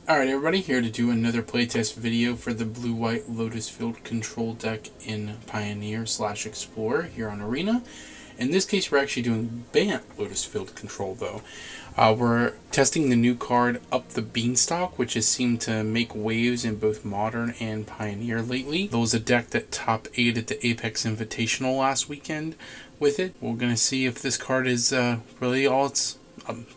Alright everybody, here to do another playtest video for the blue-white Lotus Field Control deck in Pioneer/Explorer here on Arena. In this case we're actually doing Bant Lotus Field Control though. We're testing the new card Up the Beanstalk, which has seemed to make waves in both Modern and Pioneer lately. There was a deck that top 8 at the Apex Invitational last weekend with it. We're going to see if this card is really all it's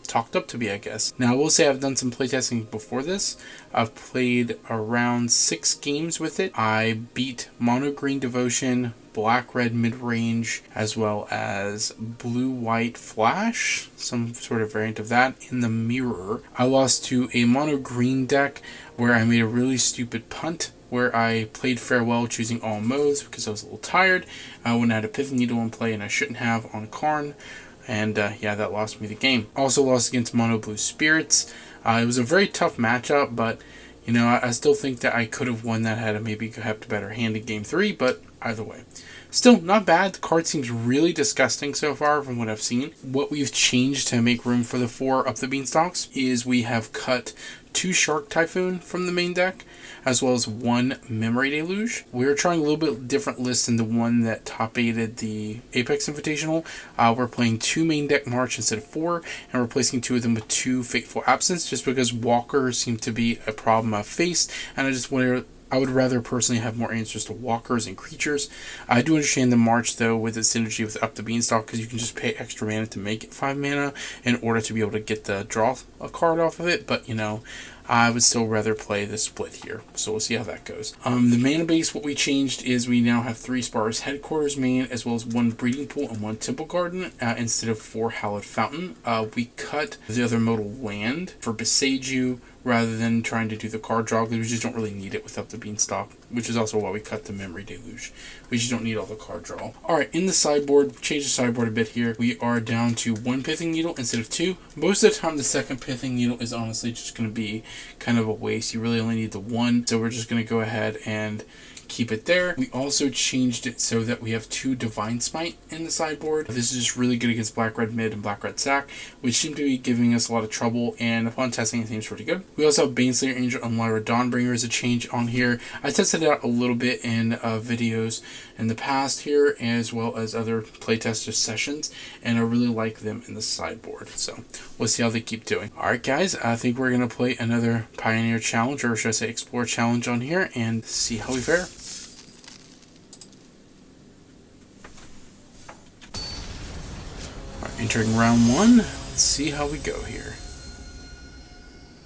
talked up to be, I guess. Now I will say I've done some playtesting before this. I've played around 6 games with it. I beat Mono Green Devotion, Black Red Midrange, as well as Blue White Flash, some sort of variant of that, in the mirror. I lost to a Mono Green deck where I made a really stupid punt where I played Farewell choosing all modes because I was a little tired when I had a Pithing Needle in play and I shouldn't have on Karn. And yeah, that lost me the game. Also lost against Mono Blue Spirits. It was a very tough matchup, but you know, I still think that I could have won that had I maybe kept a better hand in Game 3, but either way. Still, not bad. The card seems really disgusting so far from what I've seen. What we've changed to make room for the 4 Up the Beanstalks is we have cut 2 Shark Typhoon from the main deck, as well as 1 Memory Deluge. We're trying a little bit different list than the one that top-8'd the Apex Invitational. We're playing 2 main deck March instead of 4, and replacing 2 of them with 2 Fateful Absence, just because walkers seem to be a problem I've faced, and I would rather personally have more answers to walkers and creatures. I do understand the March, though, with its synergy with Up the Beanstalk, because you can just pay extra mana to make it 5 mana in order to be able to get the draw a card off of it. But, you know, I would still rather play the split here. So we'll see how that goes. The mana base, what we changed is we now have 3 Spar's Headquarters main, as well as 1 Breeding Pool and 1 Temple Garden, instead of 4 Hallowed Fountain. We cut the other modal land for Beseiju, rather than trying to do the card draw, because we just don't really need it with Up the Beanstalk, which is also why we cut the Memory Deluge. We just don't need all the card draw. Alright, in the sideboard, change the sideboard a bit here. We are down to 1 Pithing Needle instead of 2. Most of the time, the second Pithing Needle is honestly just going to be kind of a waste. You really only need the 1, so we're just going to go ahead and keep it there. We also changed it so that we have 2 Divine Smite in the sideboard. This is just really good against Black Red Mid and Black Red Sack, which seem to be giving us a lot of trouble, and upon testing it seems pretty good. We also have Baneslayer Angel and Lyra Dawnbringer as a change on here. I tested it out a little bit in videos in the past here, as well as other playtester sessions, and I really like them in the sideboard. So we'll see how they keep doing. Alright guys, I think we're going to play another Pioneer Challenge, or should I say Explorer Challenge on here, and see how we fare. Entering round 1, let's see how we go here.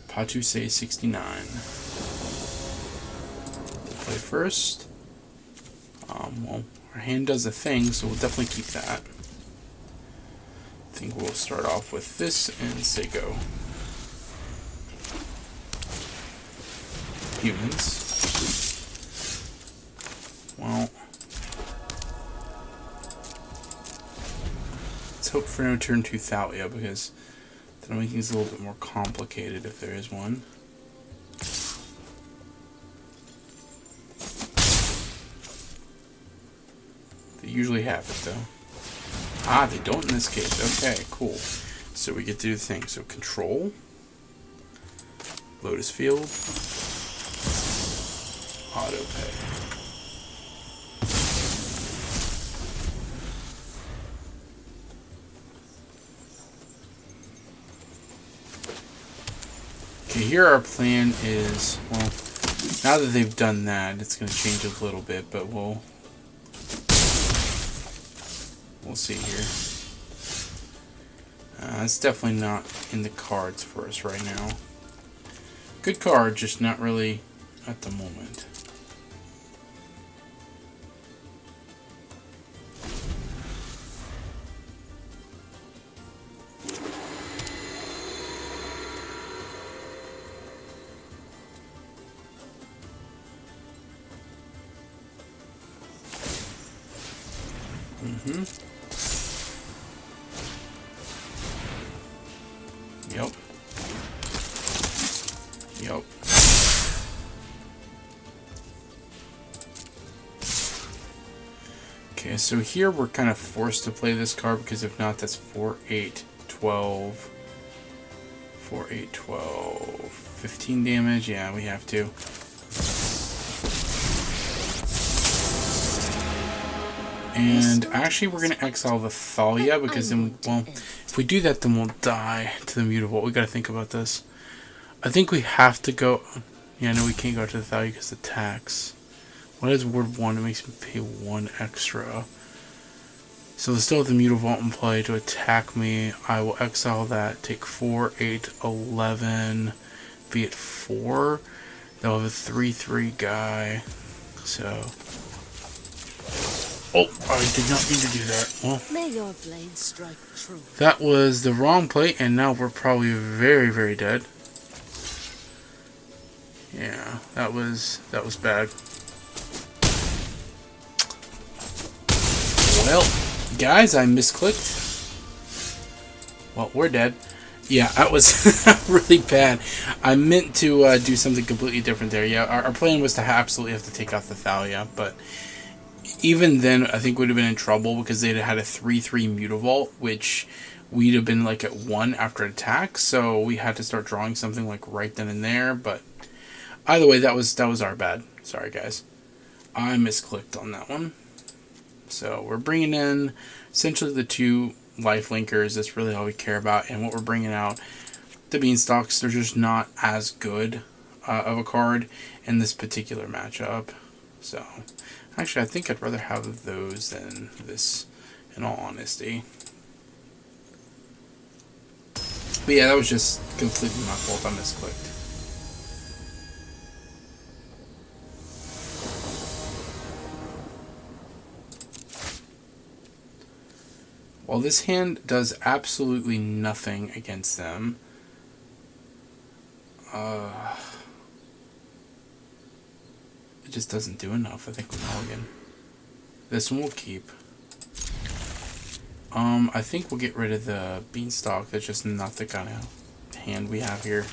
Patu say 69. Play first. Well, our hand does a thing, so we'll definitely keep that. I think we'll start off with this and say go. Humans. Well, hope for no turn 2 Thalia, because that'll make things a little bit more complicated if there is one. They usually have it though. Ah, they don't in this case. Okay, cool. So we get to do the thing. So control, Lotus Field, auto pay. Okay, here our plan is, well, now that they've done that, it's going to change a little bit, but we'll see here. It's definitely not in the cards for us right now. Good card, just not really at the moment. Yep. Okay, so here we're kind of forced to play this card, because if not, that's 4, 8, 12, 4, 8, 12, 15 damage. Yeah, we have to. And actually, we're going to exile the Thalia because then, well, if we do that, then we'll die to the Mutavault. We got to think about this. I think we have to go. Yeah, no, we can't go to the Thalia because of the tax. What is word 1? It makes me pay 1 extra. So let's still have the Mutavault in play to attack me. I will exile that. Take 4, 8, 11. Be it 4. They'll have a 3/3 guy. So. Oh, I did not mean to do that. Well, may your blade strike true. That was the wrong play, and now we're probably very, very dead. Yeah, that was bad. Well, guys, I misclicked. Well, we're dead. Yeah, that was really bad. I meant to do something completely different there. Yeah, our plan was to absolutely have to take out the Thalia, but even then, I think we'd have been in trouble because they'd have had a 3/3 Mutavault, which we'd have been like at 1 after attack. So we had to start drawing something like right then and there. But either way, that was our bad. Sorry, guys. I misclicked on that one. So we're bringing in essentially the 2 life linkers. That's really all we care about. And what we're bringing out, the Beanstalks, they're just not as good of a card in this particular matchup. So actually, I think I'd rather have those than this, in all honesty. But yeah, that was just completely my fault. I misclicked. Well, this hand does absolutely nothing against them. It just doesn't do enough. I think we're mulligan. This one we'll keep. I think we'll get rid of the Beanstalk. That's just not the kind of hand we have here.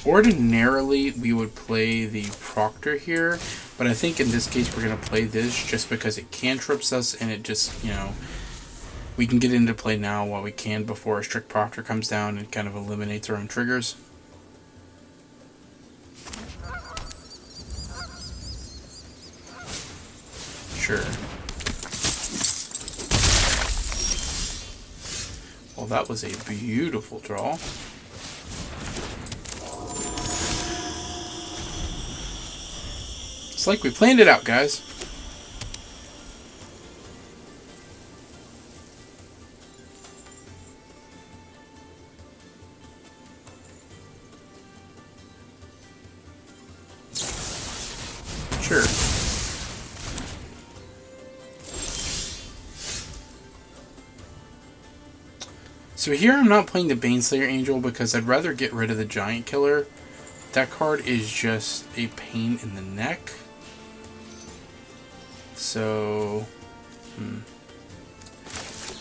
Ordinarily, we would play the Proctor here, but I think in this case we're going to play this just because it cantrips us and it just, you know, we can get into play now while we can before a strict Proctor comes down and kind of eliminates our own triggers. Sure. Well, that was a beautiful draw. It's like we planned it out, guys. Sure. So here I'm not playing the Baneslayer Angel because I'd rather get rid of the Giant Killer. That card is just a pain in the neck. So, I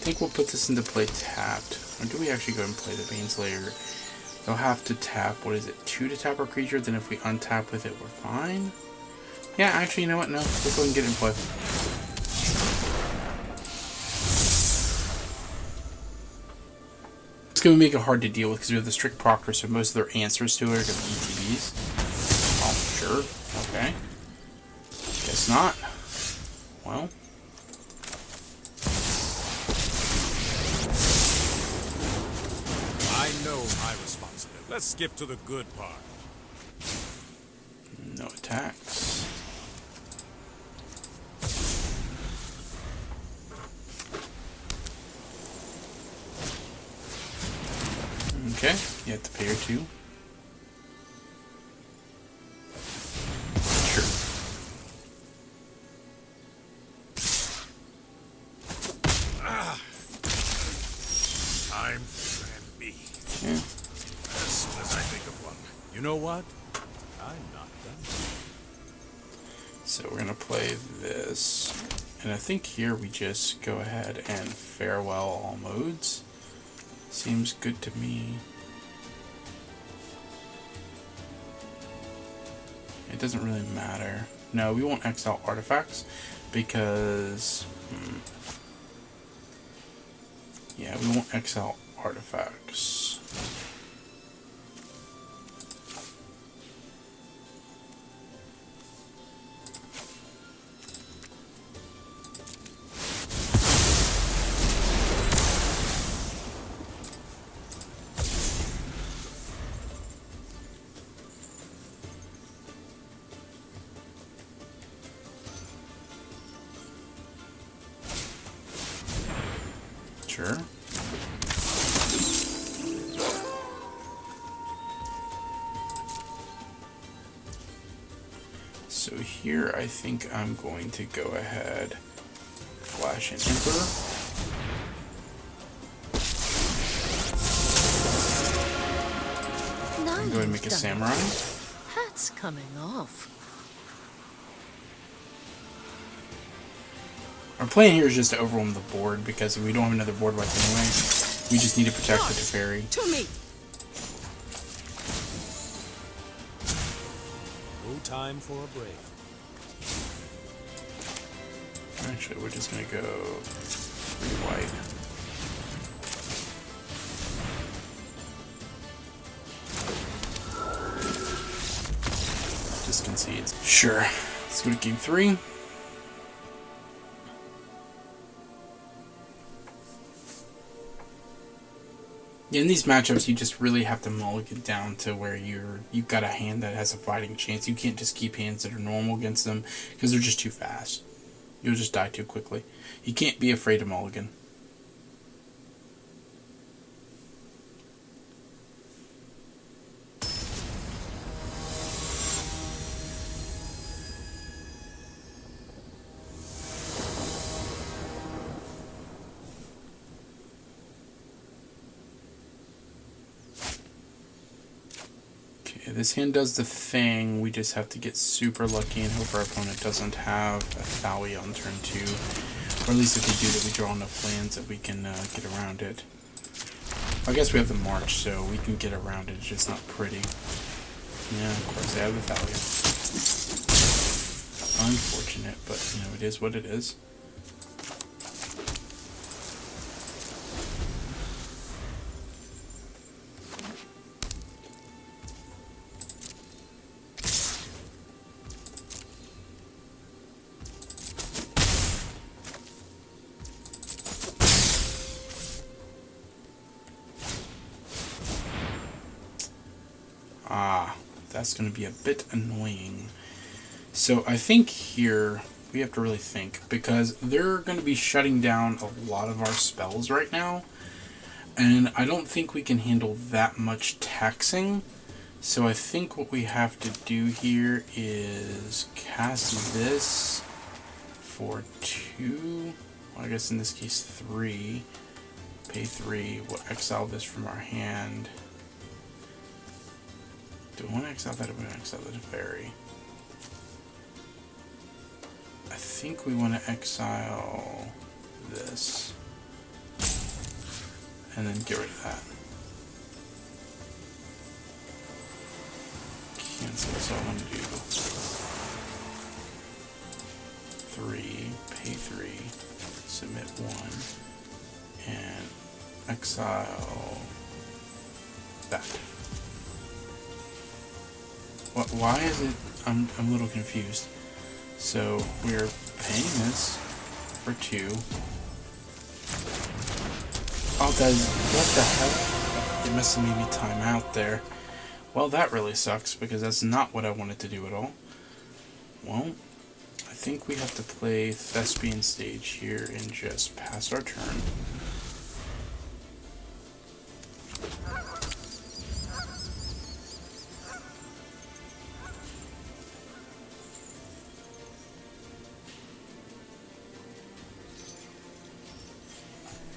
think we'll put this into play tapped. Or do we actually go and play the Baneslayer? They'll have to tap, what is it, 2 to tap our creature? Then if we untap with it, we're fine. Yeah, actually, you know what? No, let's go and get it in play. It's going to make it hard to deal with because we have the strict Proctor, so most of their answers to it are going to be ETBs. Oh, sure. Okay. Guess not. Well. I know my responsibility. Let's skip to the good part. No attacks. Okay, you have to pay her 2. Sure. Time for plan B. Yeah. As soon as I think of one. You know what? I'm not done. So we're gonna play this, and I think here we just go ahead and farewell all modes. Seems good to me. it doesn't really matter. No, we won't exile artifacts because... yeah, we won't exile artifacts. Sure. So here I think I'm going to go ahead, flash an Emperor. Now I'm going to make a Samurai. Hat's coming off. Our plan here is just to overwhelm the board because we don't have another board wipe anyway. We just need to protect the Teferi. To me. No time for a break. Actually, we're just going to go 3 white. Just concedes. Sure. Let's go to game 3. Yeah, in these matchups, you just really have to mulligan down to where you've got a hand that has a fighting chance. You can't just keep hands that are normal against them because they're just too fast. You'll just die too quickly. You can't be afraid of mulligan. This hand does the thing, we just have to get super lucky and hope our opponent doesn't have a Thalia on turn 2. Or at least if they do, that we draw enough lands that we can get around it. I guess we have the March, so we can get around it, it's just not pretty. Yeah, of course they have the Thalia. Unfortunate, but you know, it is what it is. That's going to be a bit annoying. So I think here we have to really think, because they're going to be shutting down a lot of our spells right now, and I don't think we can handle that much taxing. So I think what we have to do here is cast this for 2, well, I guess in this case 3, pay 3, we'll exile this from our hand. Do I want to exile that or do I want to exile the Teferi? I think we want to exile this. And then get rid of that. Cancel, so I want to do 3, pay 3, submit 1, and exile that. Why is it? I'm a little confused. So we're paying this for 2. Oh, guys, what the hell? It must have made me time out there. Well, that really sucks because that's not what I wanted to do at all. Well, I think we have to play Thespian Stage here and just pass our turn.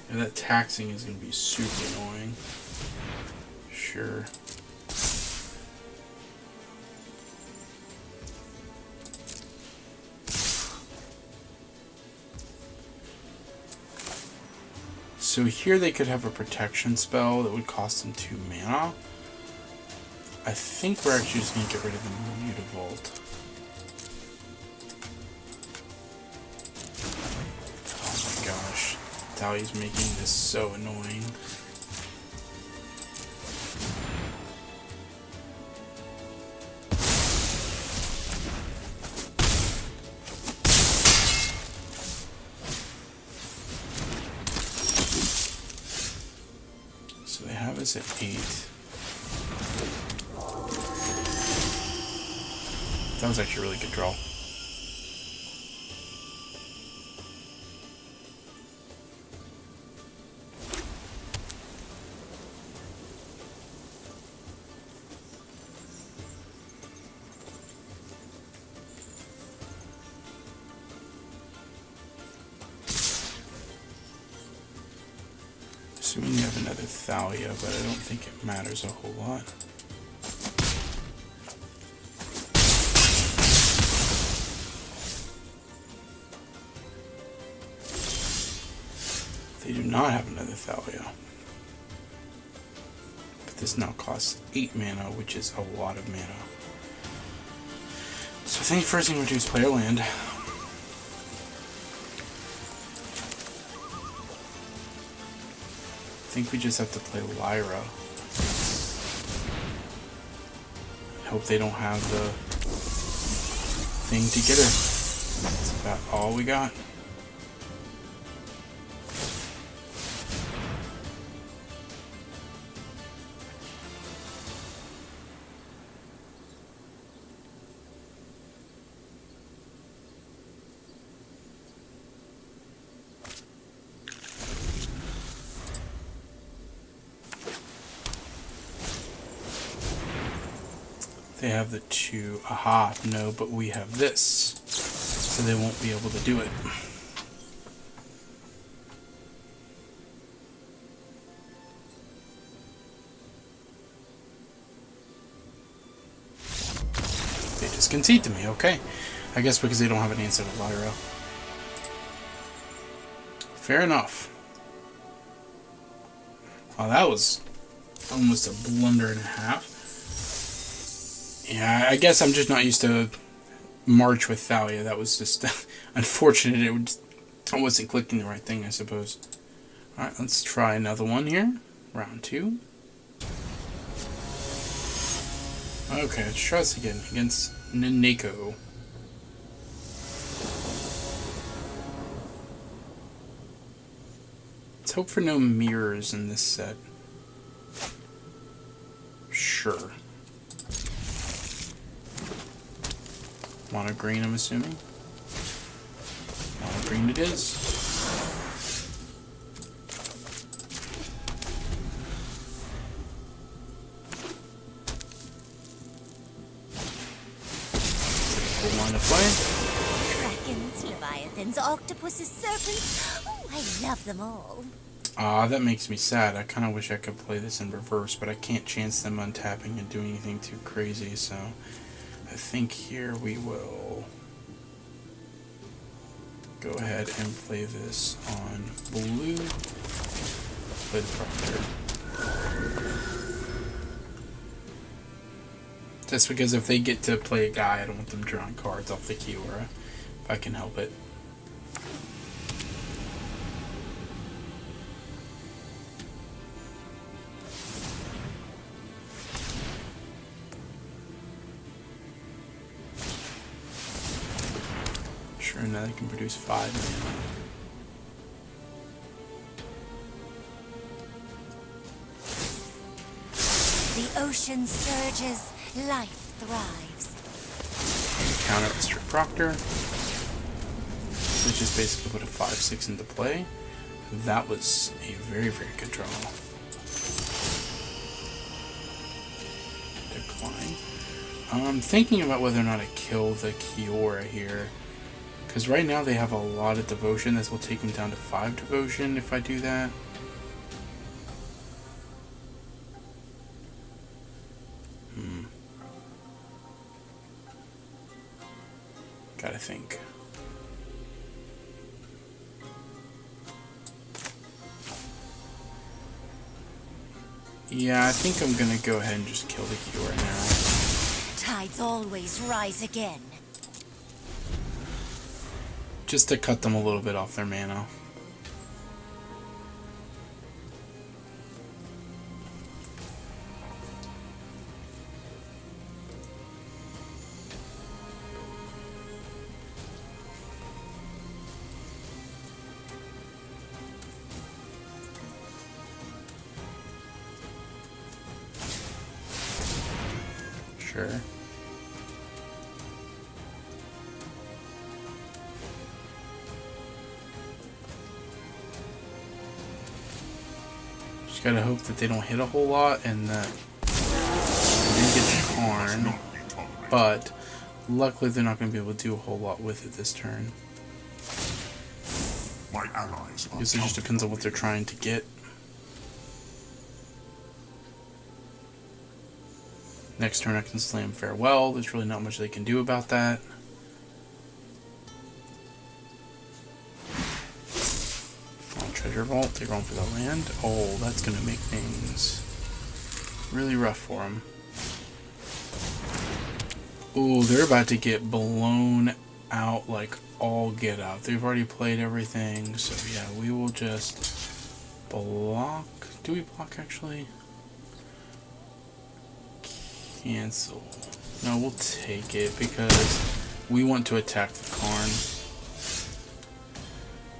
And that taxing is going to be super annoying. Sure. So here they could have a protection spell that would cost them 2 mana. I think we're actually just going to get rid of the Mutavault. Thalia is making this so annoying. So they have us at 8. That was actually a really good draw. Assuming you have another Thalia, but I don't think it matters a whole lot. They do not have another Thalia. But this now costs 8 mana, which is a lot of mana. So I think the first thing we'll do is play our land. I think we just have to play Lyra. Hope they don't have the thing to get her. That's about all we got. They have the 2. Aha, no, but we have this. So they won't be able to do it. They just concede to me, okay. I guess because they don't have an answer to Lyra. Fair enough. Oh, that was almost a blunder and a half. Yeah, I guess I'm just not used to March with Thalia. That was just unfortunate. I wasn't clicking the right thing, I suppose. Alright, let's try another one here. Round 2. Okay, let's try this again against Nanako. Let's hope for no mirrors in this set. Sure. Mono green, I'm assuming. Mono green it is. Typical line of play. Dragons, leviathans, octopuses, serpents. Oh, I love them all. Ah, that makes me sad. I kind of wish I could play this in reverse, but I can't chance them untapping and doing anything too crazy, so I think here we will go ahead and play this on blue. Play the Proctor. Just because if they get to play a guy, I don't want them drawing cards off the Kiora, if I can help it. Sure, now they can produce 5 mana. The ocean surges, life thrives. Counter Restrict Proctor, which is basically put a 5/6 into play. That was a very, very good draw. Decline. I'm thinking about whether or not I kill the Kiora here. Because right now they have a lot of devotion. This will take them down to 5 devotion if I do that. Gotta think. Yeah, I think I'm gonna go ahead and just kill the Kiora now. Tides always rise again. Just to cut them a little bit off their mana. her. Just gotta hope that they don't hit a whole lot and that they do get the Karn, but luckily they're not going to be able to do a whole lot with it this turn. My allies I guess it just depends on what they're trying to get. Next turn I can slam Farewell. There's really not much they can do about that. Treasure Vault, they're going for the land. Oh, that's going to make things really rough for them. Ooh, they're about to get blown out like all get out. They've already played everything, so yeah, we will just block. Do we block actually? Cancel. No, we'll take it because we want to attack the Karn.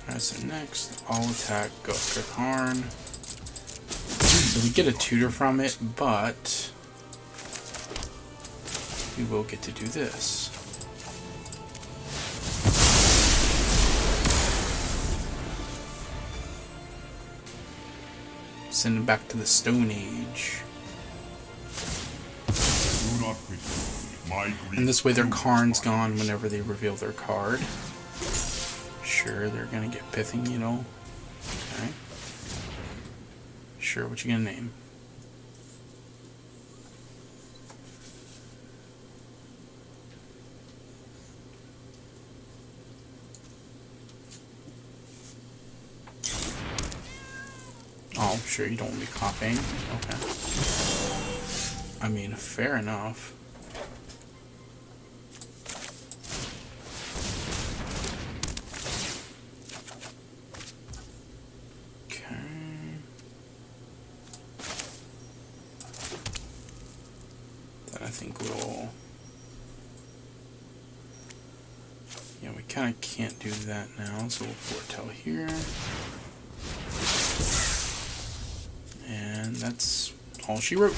Alright, so next, I'll attack, go after Karn. So we get a tutor from it, but we will get to do this. Send it back to the Stone Age. do not presume. My grief And this way their proves Karn's my gone innocence. whenever they reveal their card. Sure, they're gonna get pithing, you know. Okay. Sure, what you gonna name? Oh, sure, you don't want me copying. Okay. I mean, fair enough. Okay. Then I think we'll... Yeah, we kind of can't do that now, so we'll foretell here. And that's all she wrote.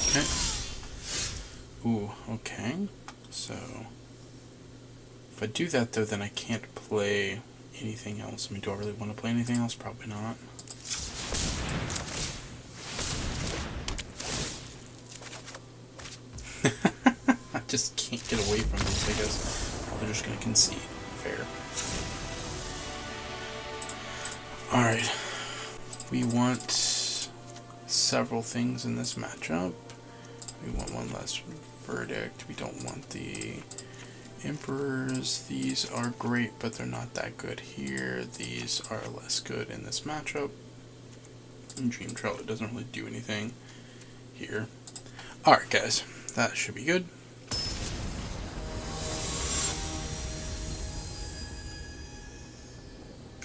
Okay. Ooh, okay. So, if I do that though, then I can't play anything else. I mean, do I really want to play anything else? Probably not. I just can't get away from these, I guess. They're just going to concede. Fair. Alright. We want several things in this matchup. We want one less verdict. We don't want the Emperors. These are great, but they're not that good here. These are less good in this matchup. And Dream Trello doesn't really do anything here. Alright guys, that should be good.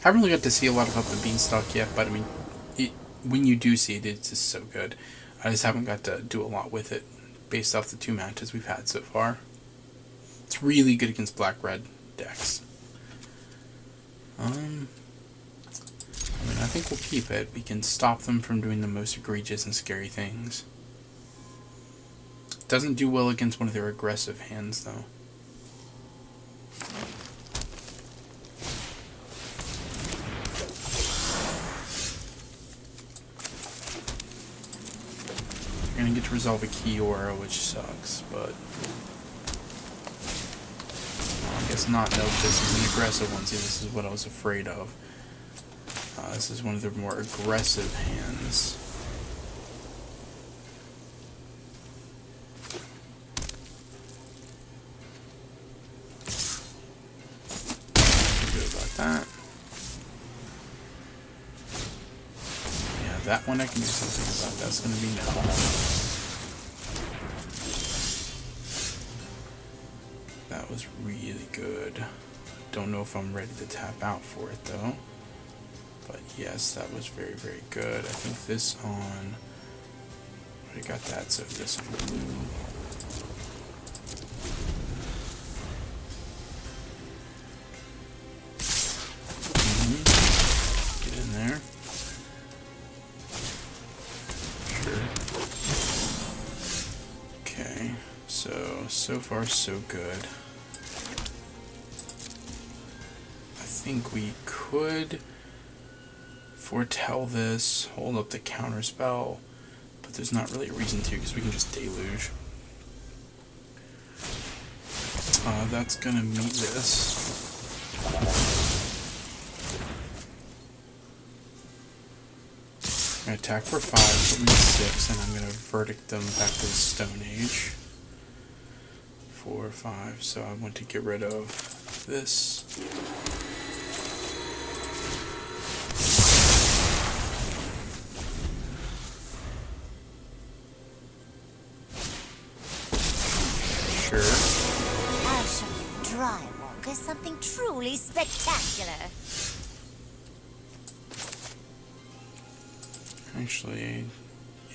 Haven't really got to see a lot about the Beanstalk yet, but I mean, when you do see it, it's just so good. I just haven't got to do a lot with it based off the 2 matches we've had so far. It's really good against black-red decks. I mean, I think we'll keep it. We can stop them from doing the most egregious and scary things. Doesn't do well against one of their aggressive hands, though. You're gonna get to resolve a Kiora, which sucks, but well, I guess not. No, this is an aggressive one. See, this is what I was afraid of. This is one of their more aggressive hands. Good about that. Yeah, that one I can do something about. That's going to be no. That was really good. Don't know if I'm ready to tap out for it though. But yes, that was very, very good. I think this on... I got that, so this on blue. Get in there. Okay, so far so good. I think we could foretell this, hold up the counter spell, but there's not really a reason to because we can just deluge. That's gonna meet this. I'm gonna attack for 5, put me to 6, and I'm gonna verdict them back to the Stone Age. 4, 5, so I want to get rid of this. Sure. I'll show you Drywalk as something truly spectacular. Actually,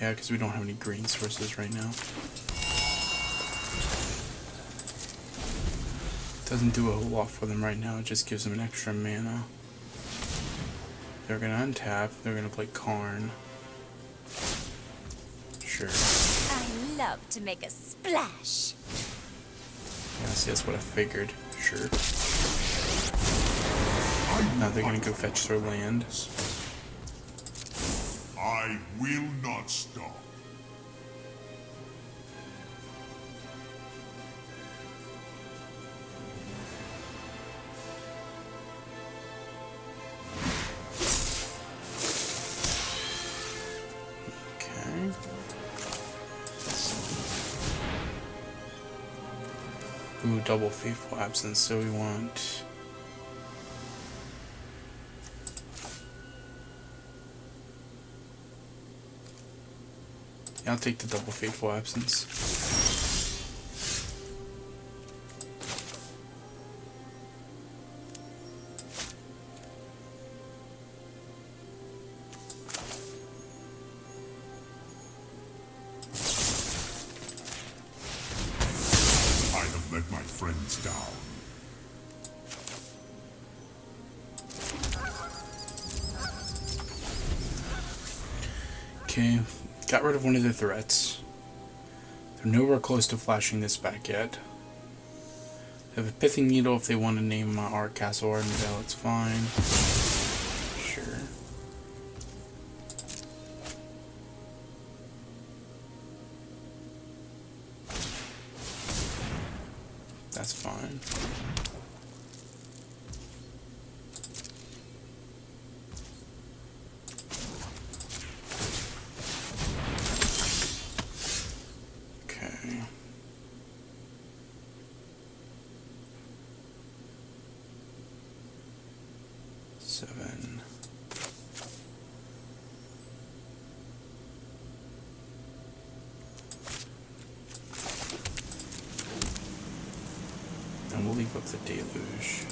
yeah, because we don't have any green sources right now. Doesn't do a whole lot for them right now, it just gives them an extra mana. They're gonna untap, they're gonna play Karn. Sure. I love to make a splash. Yeah, see, that's what I figured. Sure. Now they're gonna go fetch their land. I will not stop. Okay. Ooh, double Faithful Absence, so we want... Yeah, I'll take the double Faithful Absence. I have let my friends down. Okay, got rid of one of the threats. They're nowhere close to flashing this back yet. They have a Pithing Needle if they want to name our Castle Ardenvale, it's fine. Sure. That's fine. Okay. Seven. And we'll leave up the deluge.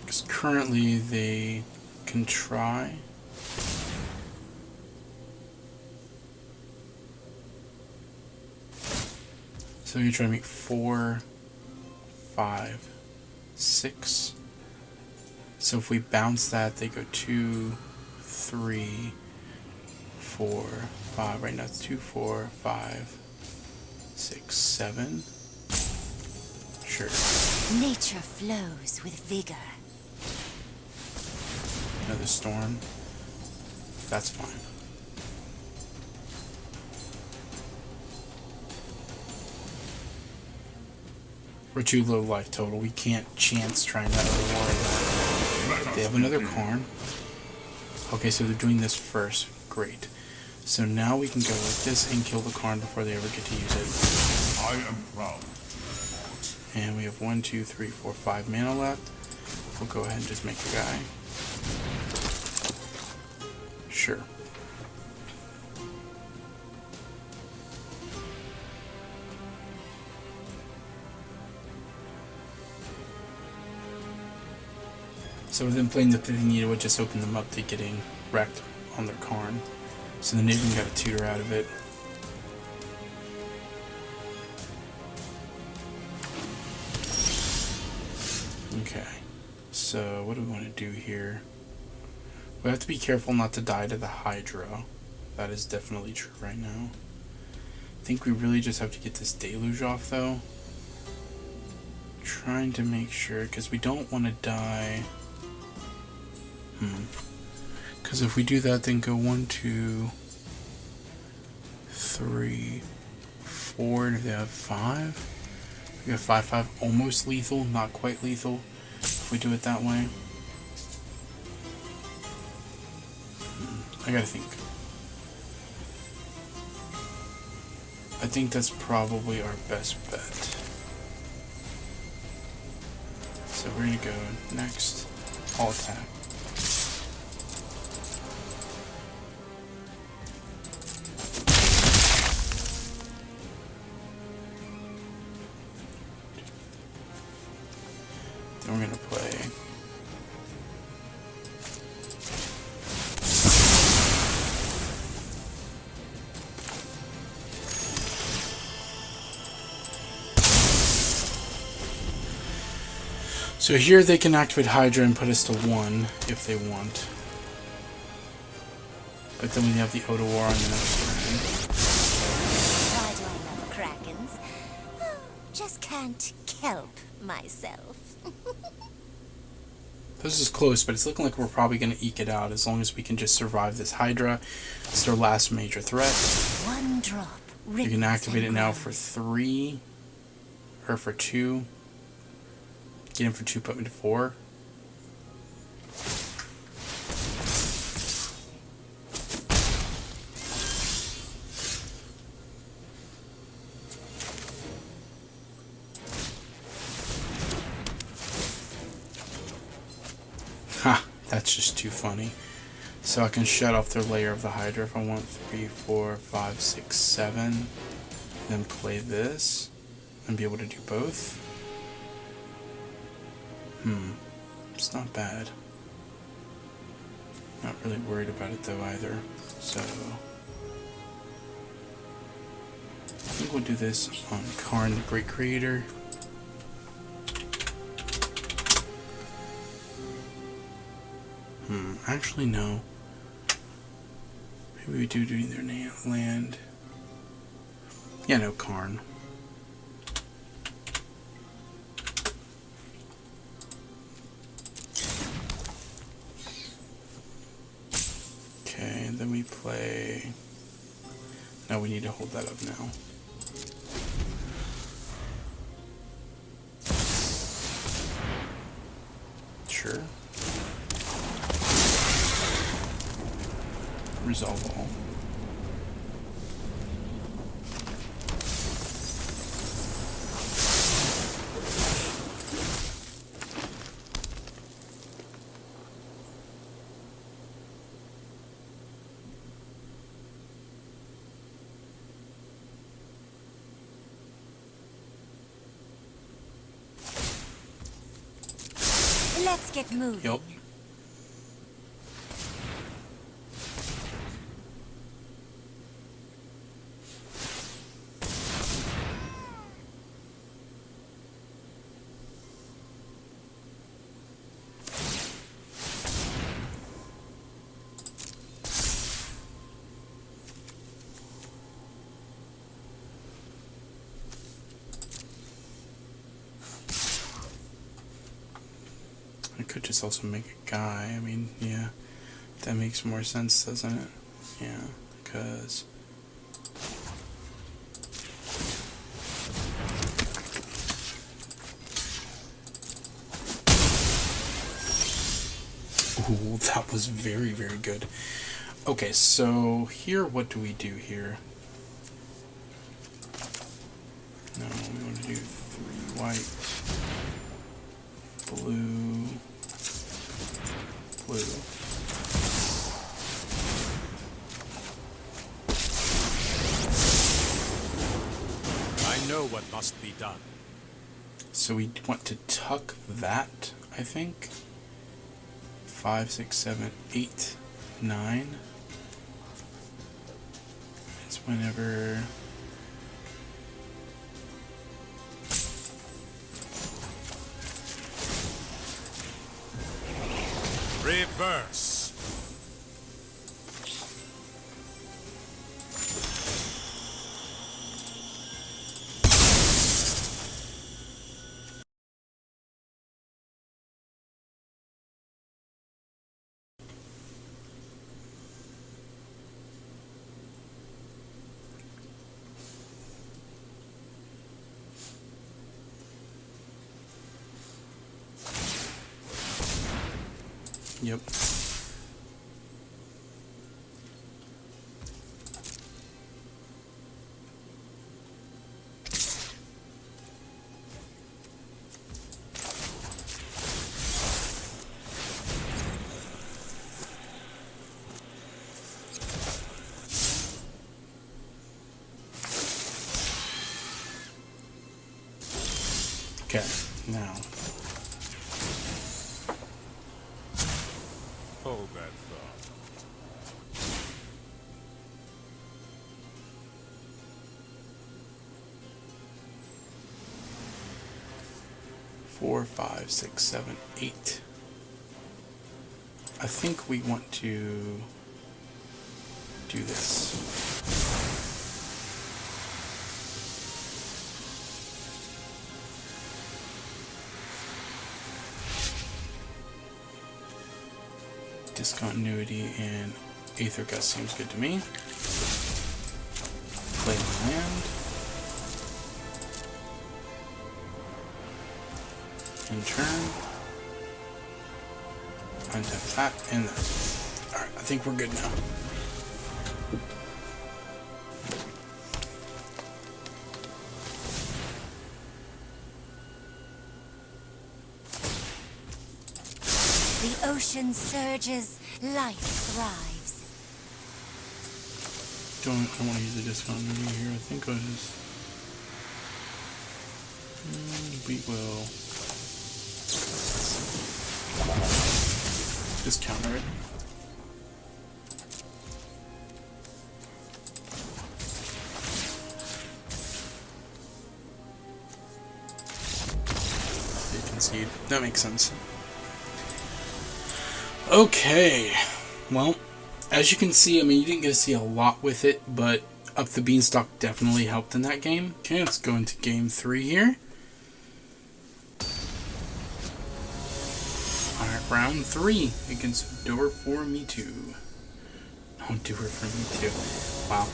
Because currently they can try. So you're trying to make 4, 5, 6. So if we bounce that, they go 2, 3, 4, 5. Right now it's 2, 4, 5, 6, 7. Sure. Nature flows with vigor. Another storm. That's fine. We're too low life total. We can't chance trying to reward that. They have another Karn. Okay, so they're doing this first. Great. So now we can go like this and kill the Karn before they ever get to use it. I am proud. And we have 1, 2, 3, 4, 5 mana left. We'll go ahead and just make a guy. Sure. So with them playing the Pithing Needle, would just open them up to getting wrecked on their Karn. So then they even got a tutor out of it. Okay. So what do we want to do here? We have to be careful not to die to the Hydra. That is definitely true right now. I think we really just have to get this deluge off though. Trying to make sure, because we don't want to die. Because if we do that, then go 1, 2, 3, 4, and if they have 5. We have 5, 5, almost lethal, not quite lethal. If we do it that way. I gotta think. I think that's probably our best bet. So we're gonna go next, all attack. Then we're gonna play so here they can activate Hydra and put us to 1 if they want. But then we have the Otawar on the next turn. Why do I love Krakens? Oh, just can't help myself. This is close, but it's looking like we're probably going to eke it out as long as we can just survive this Hydra. It's their last major threat. One drop. You can activate it now for 3, or for 2. Get him for 2, put me to 4. Ha! That's just too funny. So I can shut off their layer of the Hydra if I want. 3, 4, 5, 6, 7. Then play this and be able to do both. It's not bad. Not really worried about it though either. So I think we'll do this on Karn, the Great Creator. Actually no. Maybe we do their land. Yeah, no, Karn. Okay, then we play... No, we need to hold that up now. Sure. Resolve all. Let's get moving. Yup. I could just also make a guy. I mean, yeah, that makes more sense, doesn't it? Yeah, because... Ooh, that was very, very good. Okay, so here, what do we do here? No, we want to do 3 white, blue, blue. I know what must be done. So we want to tuck that, I think. 5, 6, 7, 8, 9. It's whenever... Reverse. Yep. Okay, now. Hold that thought. 4, 5, 6, 7, 8. I think we want to do this. Discontinuity and Aether Gust seems good to me. Play my land. In turn. Untap that and that. Alright, I think we're good now. The ocean surges, life thrives. I don't want to use the discontinuity here. I think I'll just... we will... just counter it. They concede. That makes sense. Okay, well, as you can see, I mean, you didn't get to see a lot with it, but Up the Beanstalk definitely helped in that game. Okay, let's go into game 3 here. Alright, round 3 against Door for Me Too. Oh, Door for Me Too. Wow,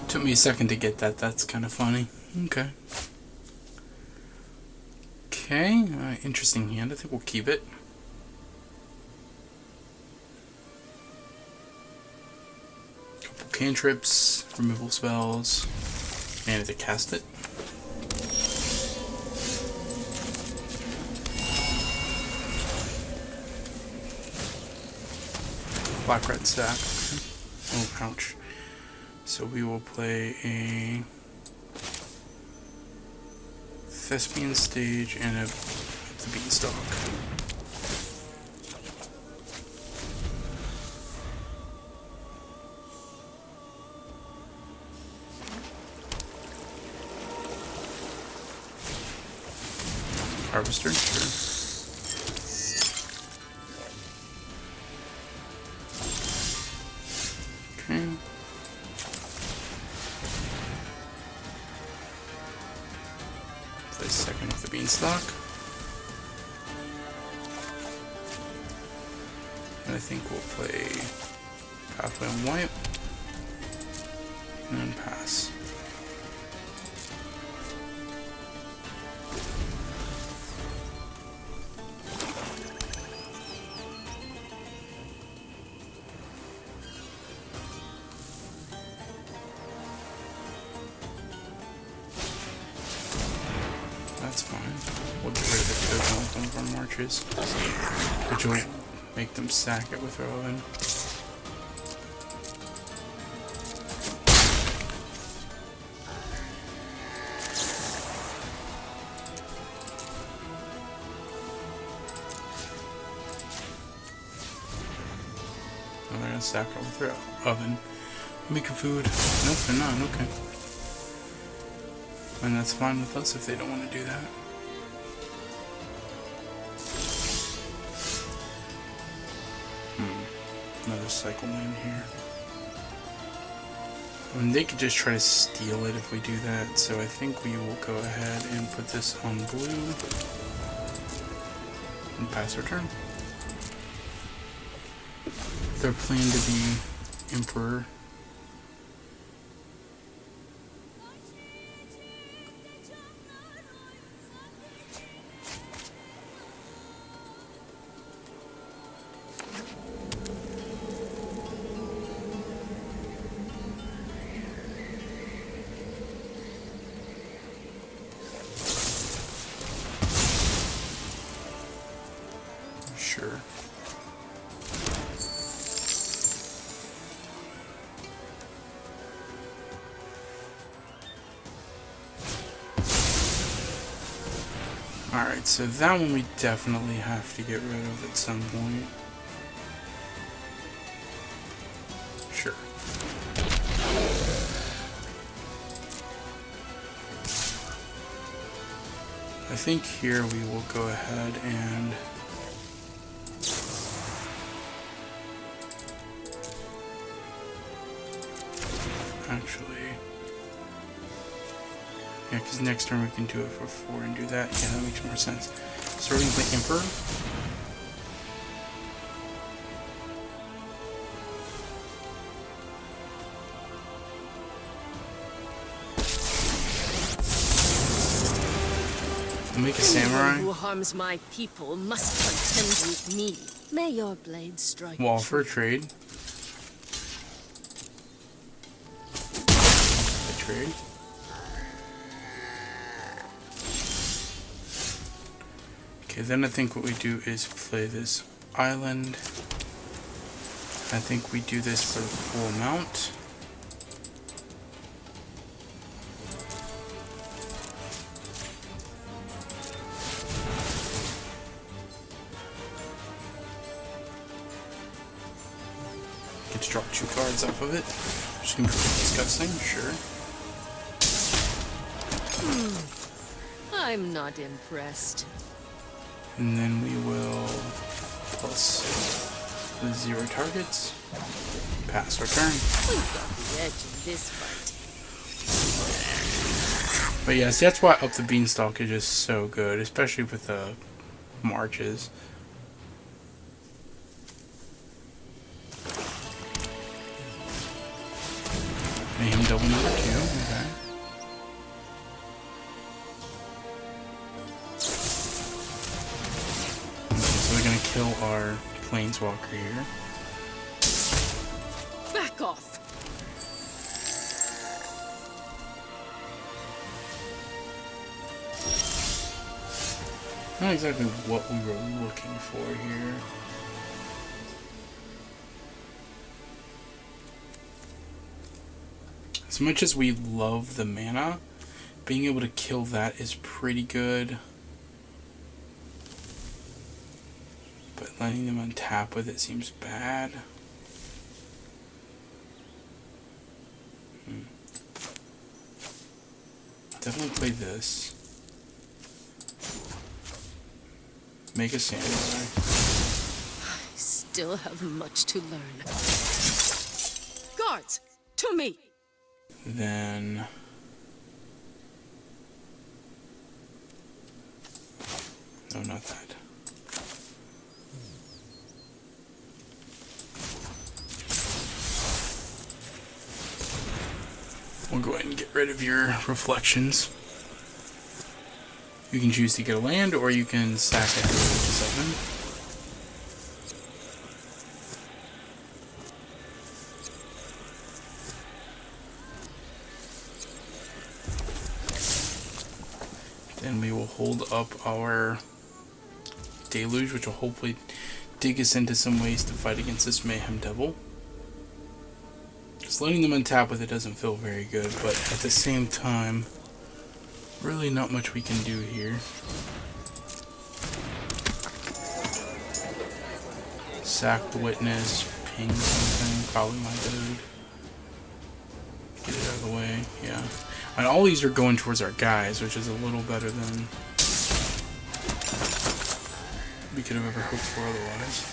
took me a second to get that. That's kind of funny. Okay. Okay, interesting hand. I think we'll keep it. Cantrips, removal spells, and to cast it. Black red stack. Oh, ouch. So we will play a Thespian Stage and a the Beanstalk. Harvester, sure. Okay. Play second with the Beanstalk. And I think we'll play Pathway on white. And then pass. That's fine. We'll get rid of the token with one of our marches, which will make them sack it with Rowan. And they're gonna sack it with their oven. Making food. Nope, they're not. Okay. And that's fine with us if they don't want to do that. Another cycle land here. I mean, they could just try to steal it if we do that, so I think we will go ahead and put this on blue and pass our turn. Their plan to be Emperor. Sure. Alright, so that one we definitely have to get rid of at some point. Sure. I think here we will go ahead and actually, yeah, because next turn we can do it for 4 and do that. Yeah, that makes more sense. So we're going to play Emperor. We'll make a samurai. Anyone who harms my people must contend with me. May your blade strike. Wall for a trade. A trade. Okay, then I think what we do is play this island. I think we do this for the full amount. Get to drop 2 cards off of it. Just gonna be disgusting, sure. I'm not impressed. And then we will plus the 0 targets. Pass our turn. We've got the edge in this fight. But yeah, see, that's why Up the Beanstalk is just so good, especially with the marches. Mayhem double number 2, okay. So we're gonna kill our Planeswalker here. Back off. Not exactly what we were looking for here. As much as we love the mana, being able to kill that is pretty good. But letting them untap with it seems bad. Definitely play this. Make a samurai. I still have much to learn. Guards, to me! Then no, not that. We'll go ahead and get rid of your reflections. You can choose to get a land, or you can sack it to 7. Then we will hold up our Deluge, which will hopefully dig us into some ways to fight against this Mayhem Devil. Just letting them untap with it doesn't feel very good, but at the same time, really not much we can do here. Sack the Witness, ping something, probably my dude. Get it out of the way, yeah. And all these are going towards our guys, which is a little better than we could have ever hoped for otherwise.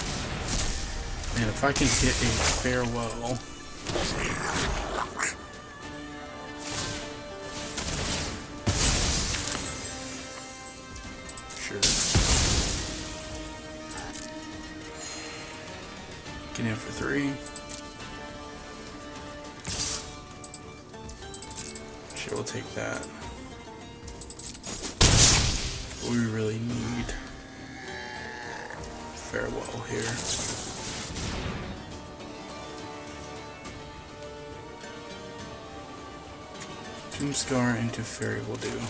Man, if I can hit a farewell. Sure. Get in for 3. Sure, we'll take that. But we really need farewell here. Doomscar into Fairy will do.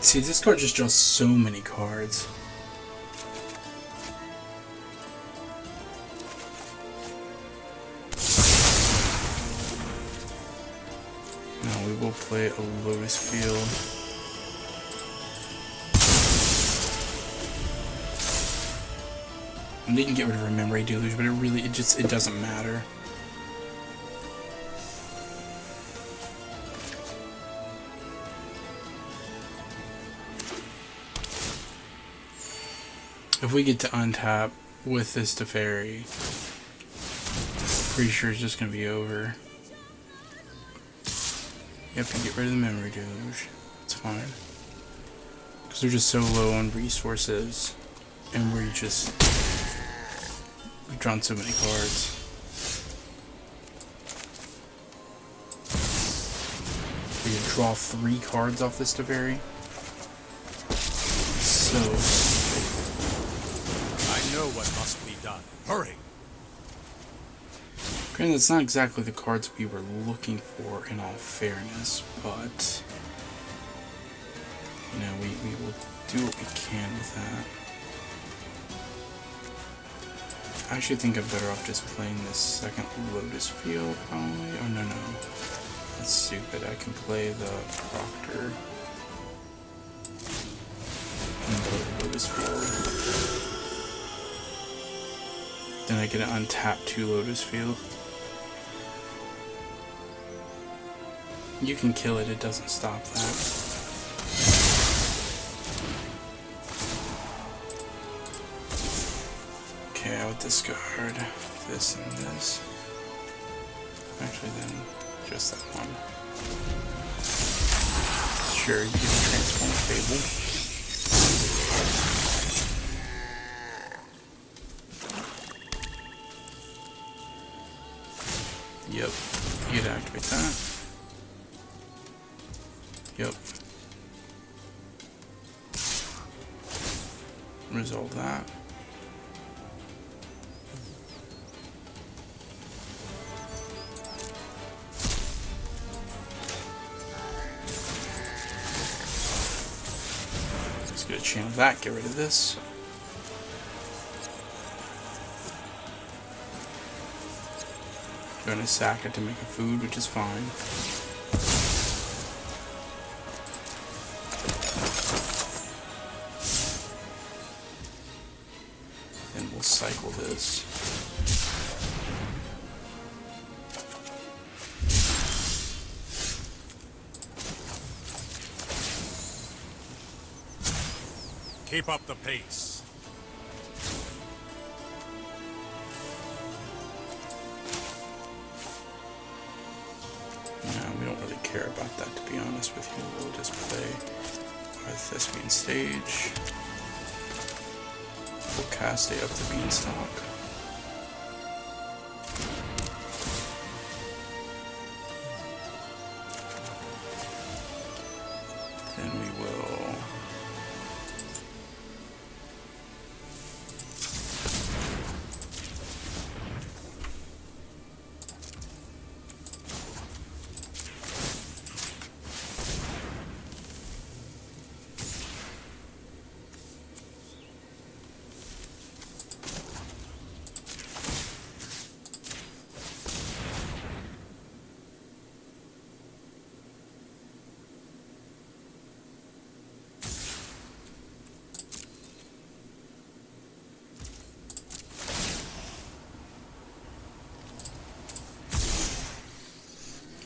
See, this card just draws so many cards. Now we will play a Lotus Field. And they can get rid of our Memory Deluge, but it doesn't matter. If we get to untap with this Teferi, pretty sure it's just going to be over. You have to get rid of the Memory Deluge. It's fine. Because they're just so low on resources. And we've drawn so many cards. We can draw 3 cards off this Teferi. So... I know what must be done. Hurry! Granted, it's not exactly the cards we were looking for, in all fairness, but you know, we will do what we can with that. I actually think I'm better off just playing this second Lotus Field, probably. Oh no, that's stupid. I can play the Proctor and play the Lotus Field. Then I get to untap 2 Lotus Field. You can kill it, it doesn't stop that. Okay, I'll discard this and this. Actually then, just that one. Sure, you can transform Fable. Yep, you get to activate that. Yep. Resolve that. Let's get a channel that, get rid of this. Going to sack it to make a food, which is fine. Then we'll cycle this. Keep up the pace. Care about that, to be honest with you. We'll just play our Thespian Stage. We'll cast it up the Beanstalk. Then we will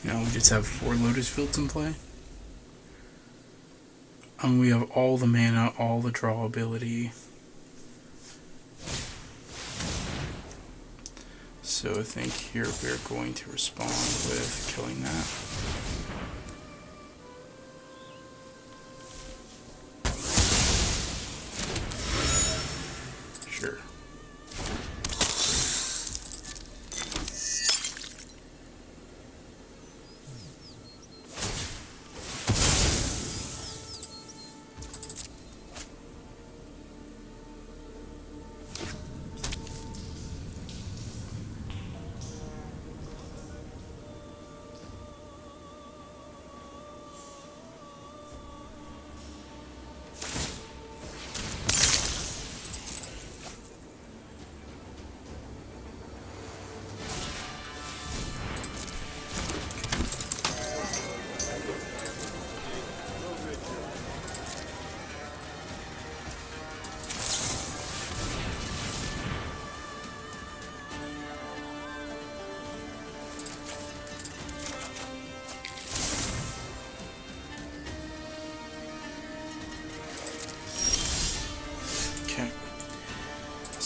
now we just have 4 Lotus Fields in play. And we have all the mana, all the draw ability. So I think here we're going to respond with killing that. Sure.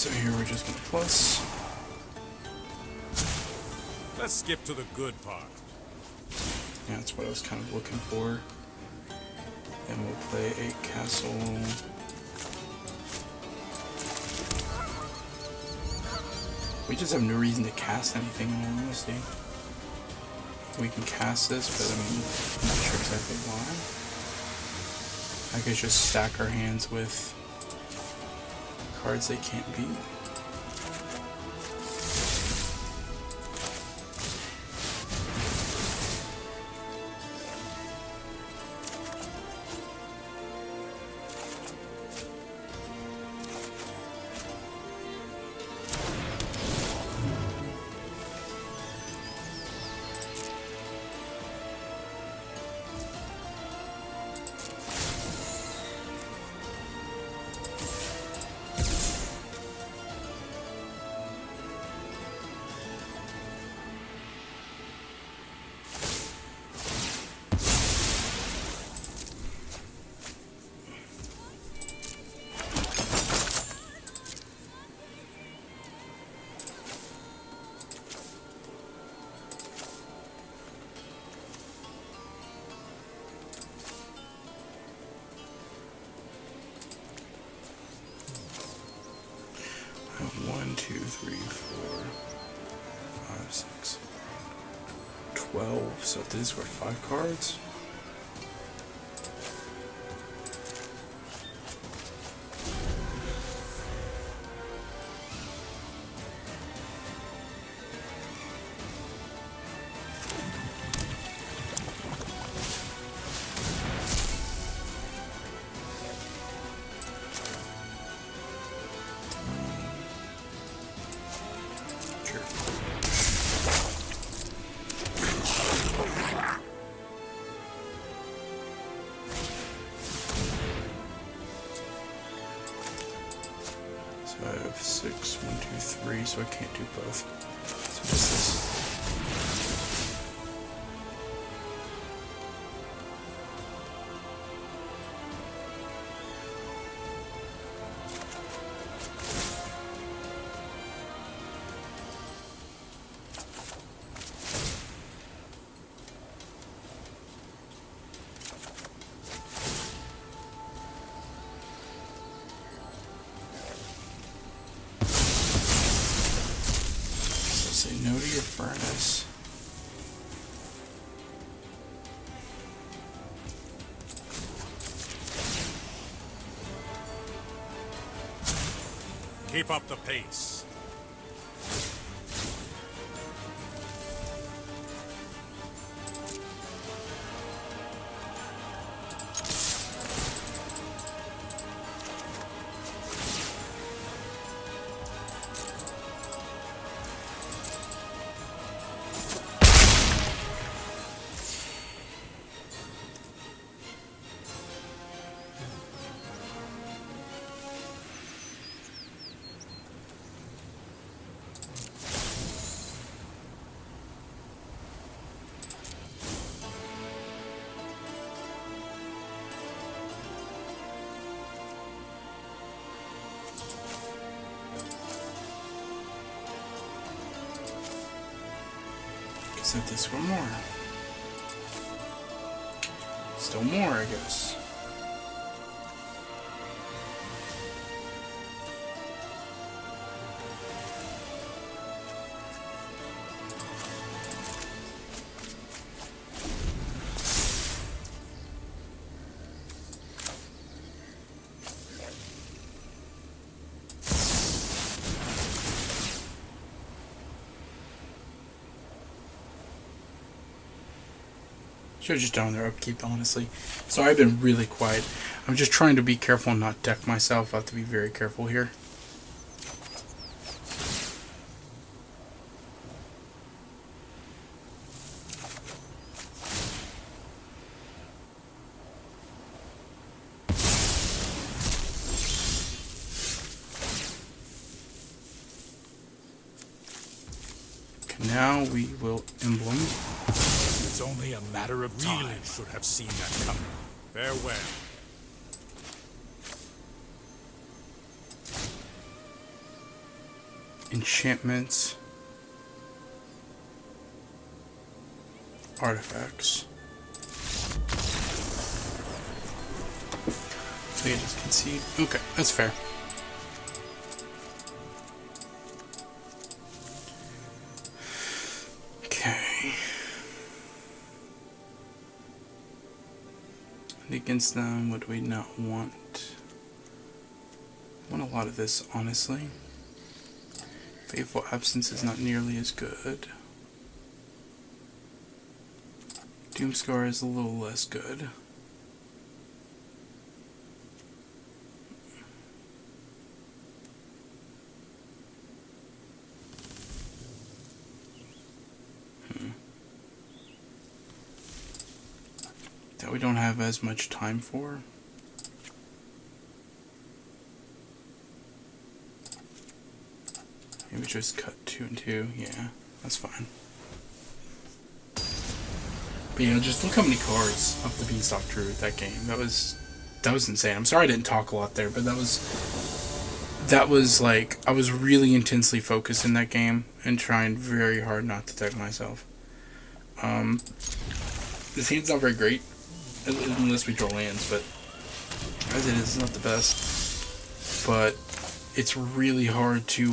So here we're just going to plus. Let's skip to the good part. Yeah, that's what I was kind of looking for. And we'll play a castle. We just have no reason to cast anything in all honesty. We can cast this, but I mean, I'm not sure exactly why. I could just stack our hands with cards they can't beat. I have 1, 2, 3, 4, 5, 6, 12. So these were 5 cards. So I have 6, 1, 2, 3, so I can't do both. So just this. Say no to your furnace. Keep up the pace. Except this one more. Still more, I guess. Should have just done their upkeep, honestly. Sorry, I've been really quiet. I'm just trying to be careful and not deck myself. I have to be very careful here. Okay, now we will emblem. It's only a matter of time. Really should have seen that coming. Farewell. enchantments, artifacts. So you just concede. Okay, that's fair. Okay. And against them, what do we not want? I want a lot of this, honestly. Faithful Absence is not nearly as good. Doomscar is a little less good. That we don't have as much time for. Maybe just cut 2 and 2. Yeah, that's fine. But you know, just look how many cards up the Beanstalk drew that game. That was insane. I'm sorry I didn't talk a lot there, but that was like, I was really intensely focused in that game and trying very hard not to deck myself. This hand's not very great, unless we draw lands, but as it is, it's not the best. But it's really hard to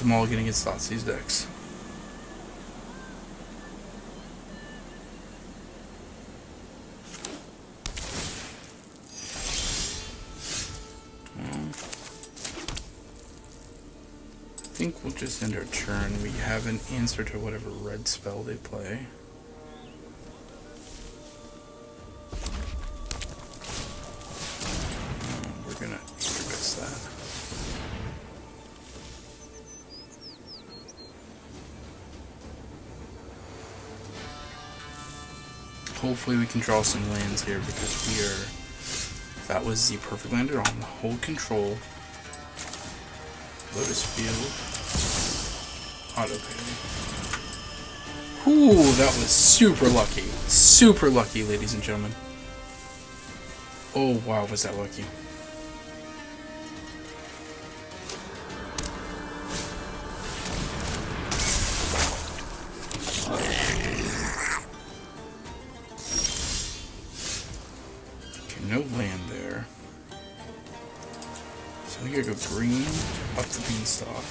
mulligan against these decks. I think we'll just end our turn. We have an answer to whatever red spell they play. We're gonna fix that. Hopefully we can draw some lands here because we are... That was the perfect lander on hold control. Lotus Field. Auto pay. Ooh, that was super lucky. Super lucky, ladies and gentlemen. Oh, wow, was that lucky. Okay, no land there. So I think I go green, up the Beanstalk.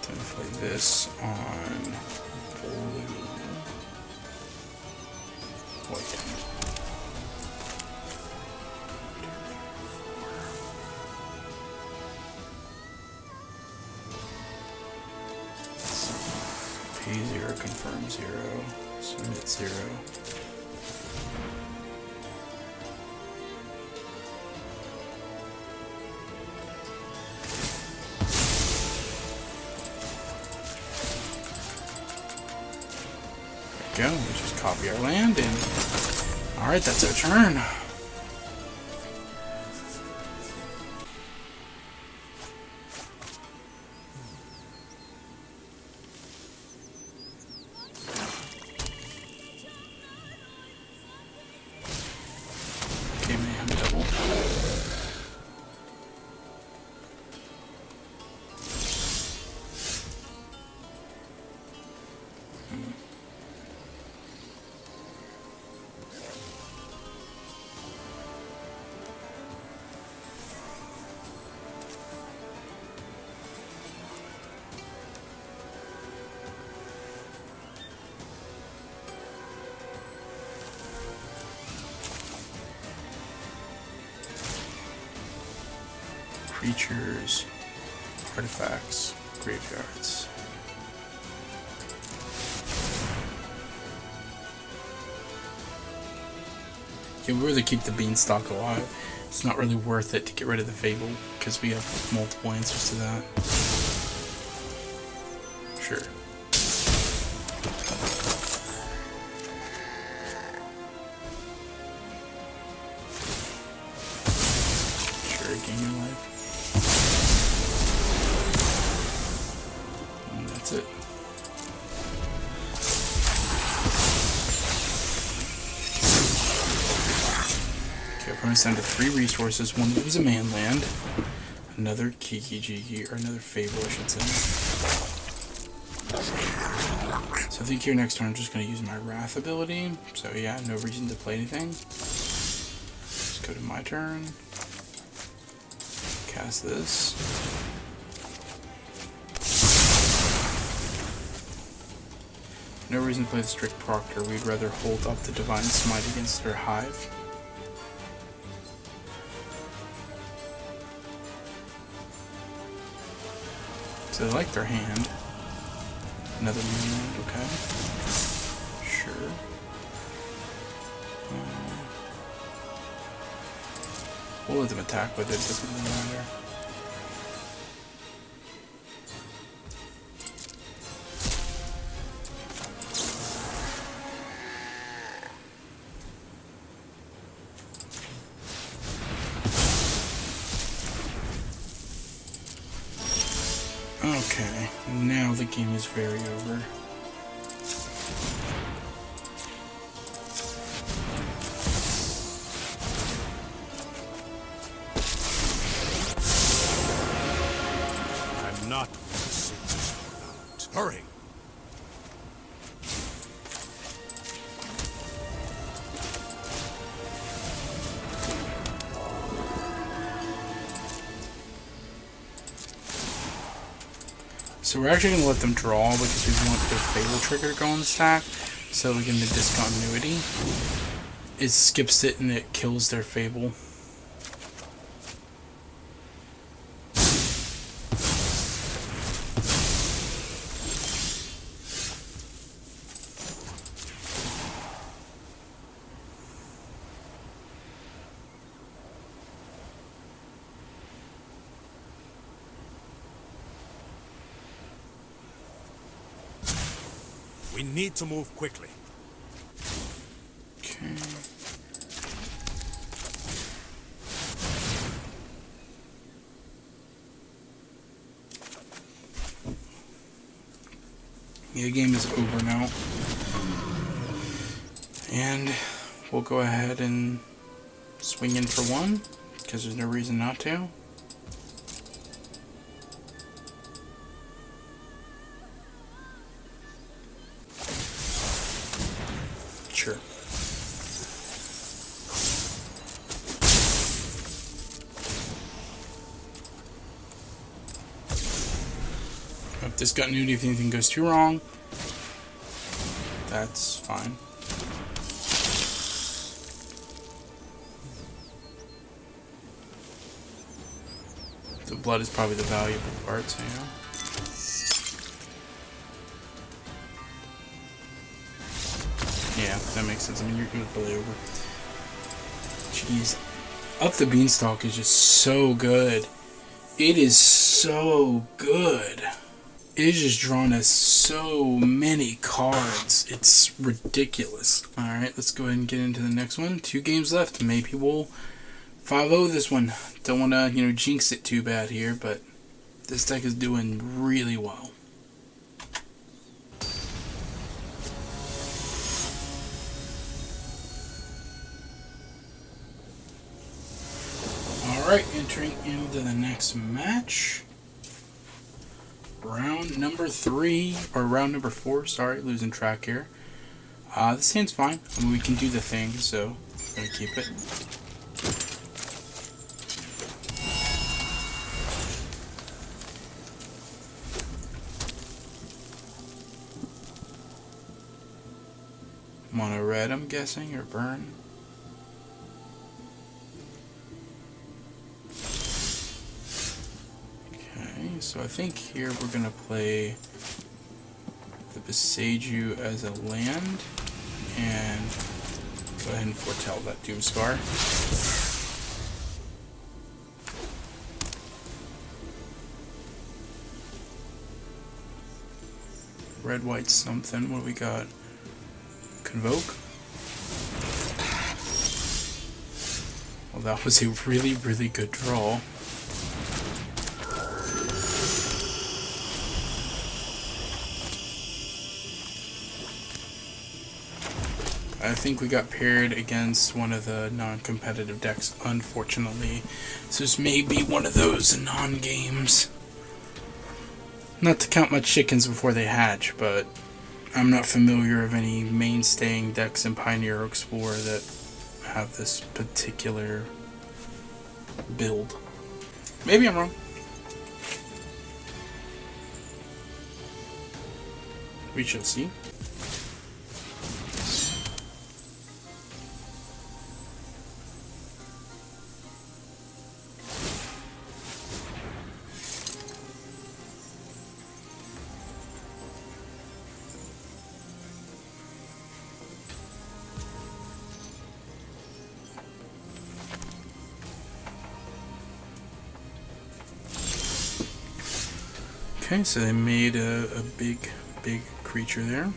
Then play this on blue, white. Pay 0, confirm 0. Submit 0. There we go. We just copy our land and alright, that's our turn. Creatures, artifacts, graveyards. Yeah, we really keep the Beanstalk alive. It's not really worth it to get rid of the Fable because we have multiple answers to that. Sure. Gain your life. And that's it. opponent's down to 3 resources. One of them is a man land. Another Kiki Jiki, or another Fable, I should say. So I think here next turn I'm just going to use my Wrath ability. So yeah, no reason to play anything. Just go to my turn. Cast this. No reason to play the Strict Proctor. We'd rather hold up the Divine Smite against their Hive. So they like their hand. Another moonland, okay. Sure. We'll let them attack with it, doesn't really matter. Okay, now the game is very over. I'm not going to sit this one out. Hurry! So we're actually going to let them draw because we want the Fable trigger to go on the stack. So we get into discontinuity. It skips it and it kills their Fable. We need to move quickly. Okay. Yeah, the game is over now. And we'll go ahead and swing in for one, because there's no reason not to. Sure. If discontinuity, if anything goes too wrong, that's fine. The blood is probably the valuable part, so yeah. Yeah, that makes sense. I mean, you're going to play over. Jeez. Up the Beanstalk is just so good. It is so good. It is just drawn us so many cards. It's ridiculous. Alright, let's go ahead and get into the next one. 2 games left. Maybe we'll 5-0 this one. Don't want to, jinx it too bad here, but this deck is doing really well. Alright, entering into the next match. Round number 3, or round number 4, sorry, losing track here. This hand's fine. I mean, we can do the thing, so I'm going to keep it. Mono red, I'm guessing, or burn. So I think here we're going to play the Beseiju as a land and go ahead and foretell that Doomscar. Red, white, something. What do we got? Convoke. Well, that was a really, really good draw. I think we got paired against one of the non-competitive decks, unfortunately. So this may be one of those non-games. Not to count my chickens before they hatch, but I'm not familiar of any mainstaying decks in Pioneer or Explorer that have this particular build. Maybe I'm wrong. We shall see. Okay, so they made a big creature there.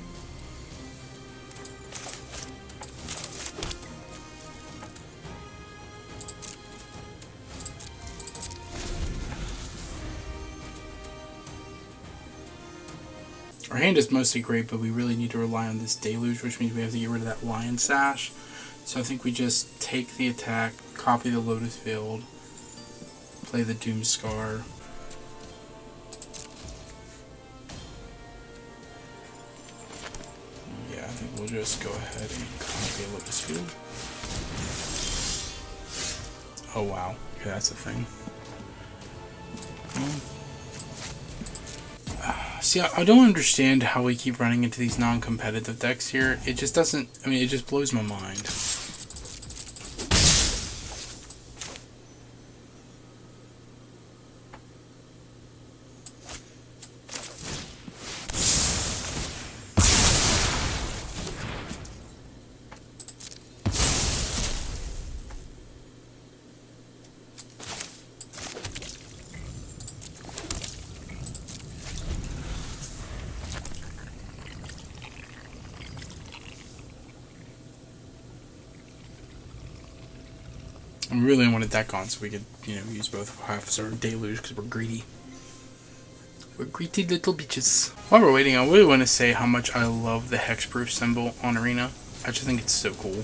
Our hand is mostly great, but we really need to rely on this Deluge, which means we have to get rid of that Lion Sash. So I think we just take the attack, copy the Lotus Field, play the Doomscar. Yeah, I think we'll just go ahead and copy Lotus Field. Oh wow, okay, that's a thing. See, I don't understand how we keep running into these non-competitive decks here. It just doesn't, I mean, it just blows my mind. I really want a deck on so we could, you know, use both halves or Deluge because we're greedy. We're greedy little bitches. While we're waiting, I really want to say how much I love the hexproof symbol on Arena. I just think it's so cool.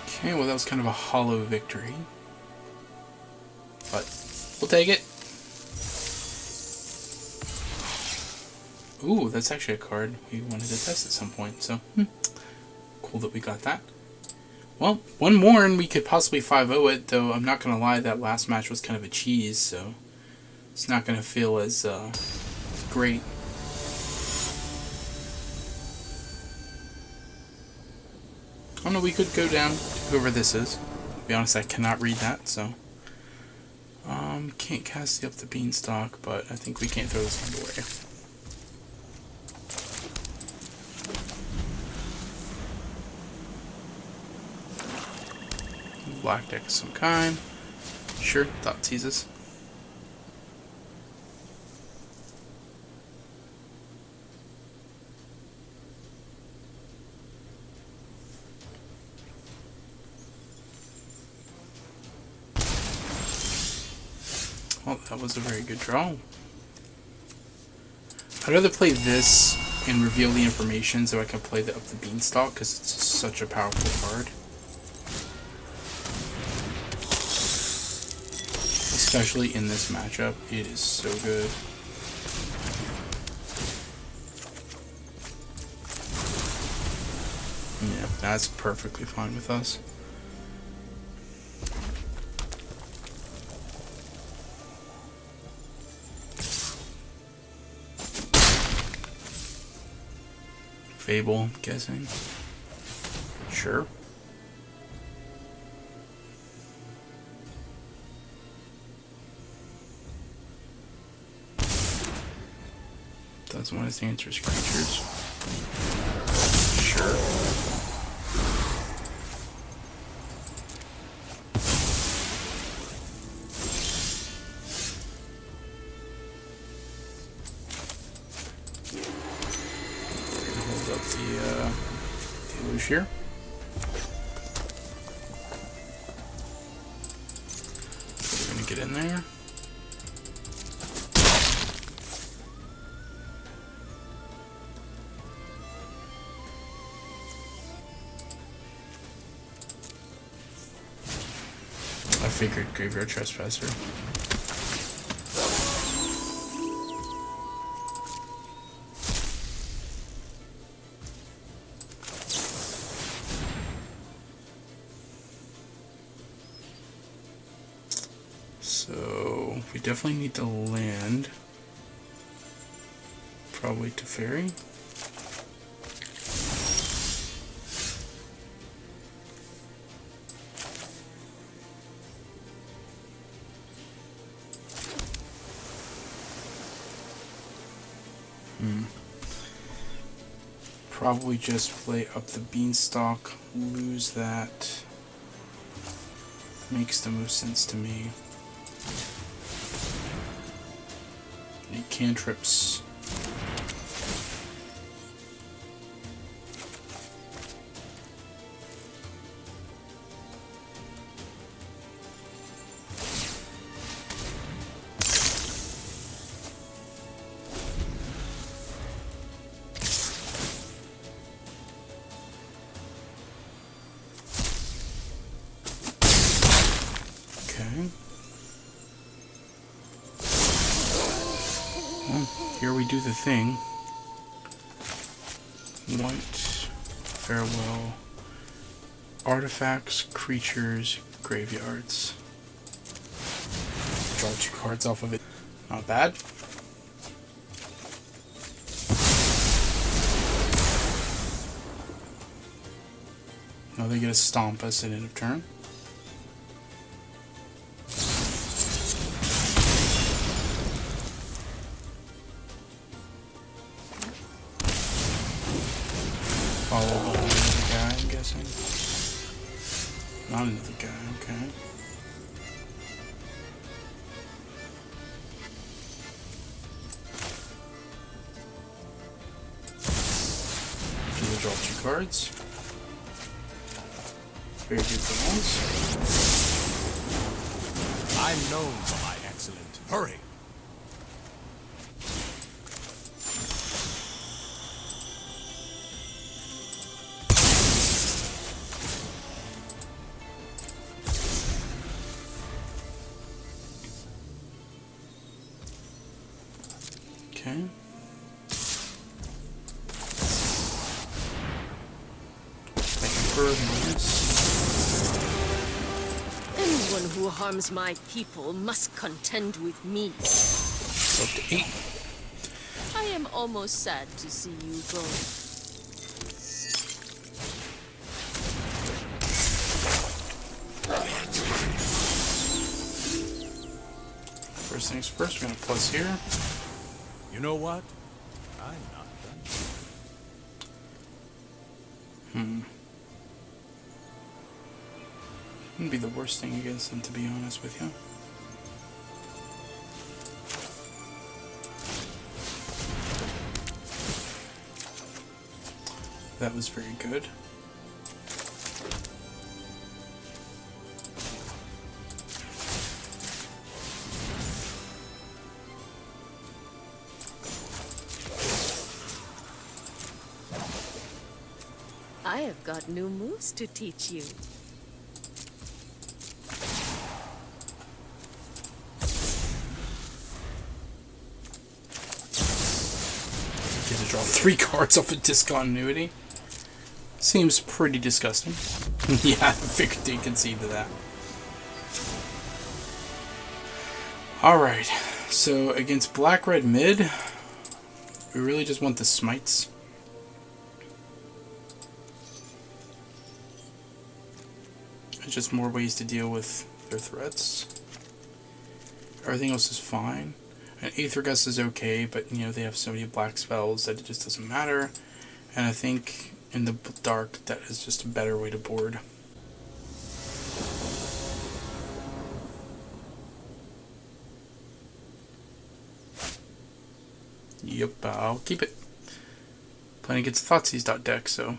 Okay, well that was kind of a hollow victory. But we'll take it. Ooh, that's actually a card we wanted to test at some point, so cool that we got that. Well, one more and we could possibly 5-0 it, though I'm not going to lie, that last match was kind of a cheese, so it's not going to feel as great. Oh no, we could go down to whoever this is. To be honest, I cannot read that, so... can't cast up the Beanstalk, but I think we can't throw this hand away. Black deck of some kind. Sure, thought seizes. Well, that was a very good draw. I'd rather play this and reveal the information so I can play up the Beanstalk because it's such a powerful card. Especially in this matchup, it is so good. Yeah, that's perfectly fine with us. Fable, I'm guessing. Sure. Doesn't want to answer his creatures. Sure. Hold up the deluge here. in there. I figured Graveyard Trespasser. So we definitely need to land. Probably to Fairy. Probably just play up the Beanstalk, lose that. Makes the most sense to me. Any cantrips. Well, here we do the thing. White, farewell, artifacts, creatures, graveyards. Draw 2 cards off of it. Not bad. Now they get a stomp us at end of turn. Follow behind another guy, I'm guessing. Not another guy, okay. Either draw 2 cards. Very good balls. I'm known for my excellent. Hurry! Okay. Anyone who harms my people must contend with me. Up to 8. I am almost sad to see you go. First things first, we're gonna plus here. You know what? I'm not done. Wouldn't be the worst thing against them, to be honest with you. That was very good. I have got new moves to teach you. Get to draw 3 cards off of discontinuity. Seems pretty disgusting. Yeah, I figured they concede to that. Alright, so against black-red mid, we really just want the smites. It's just more ways to deal with their threats. Everything else is fine. And Aether Gust is okay, but you know, they have so many black spells that it just doesn't matter. And I think in the dark, that is just a better way to board. Yep, I'll keep it. Playing against Thoughtseize deck, so.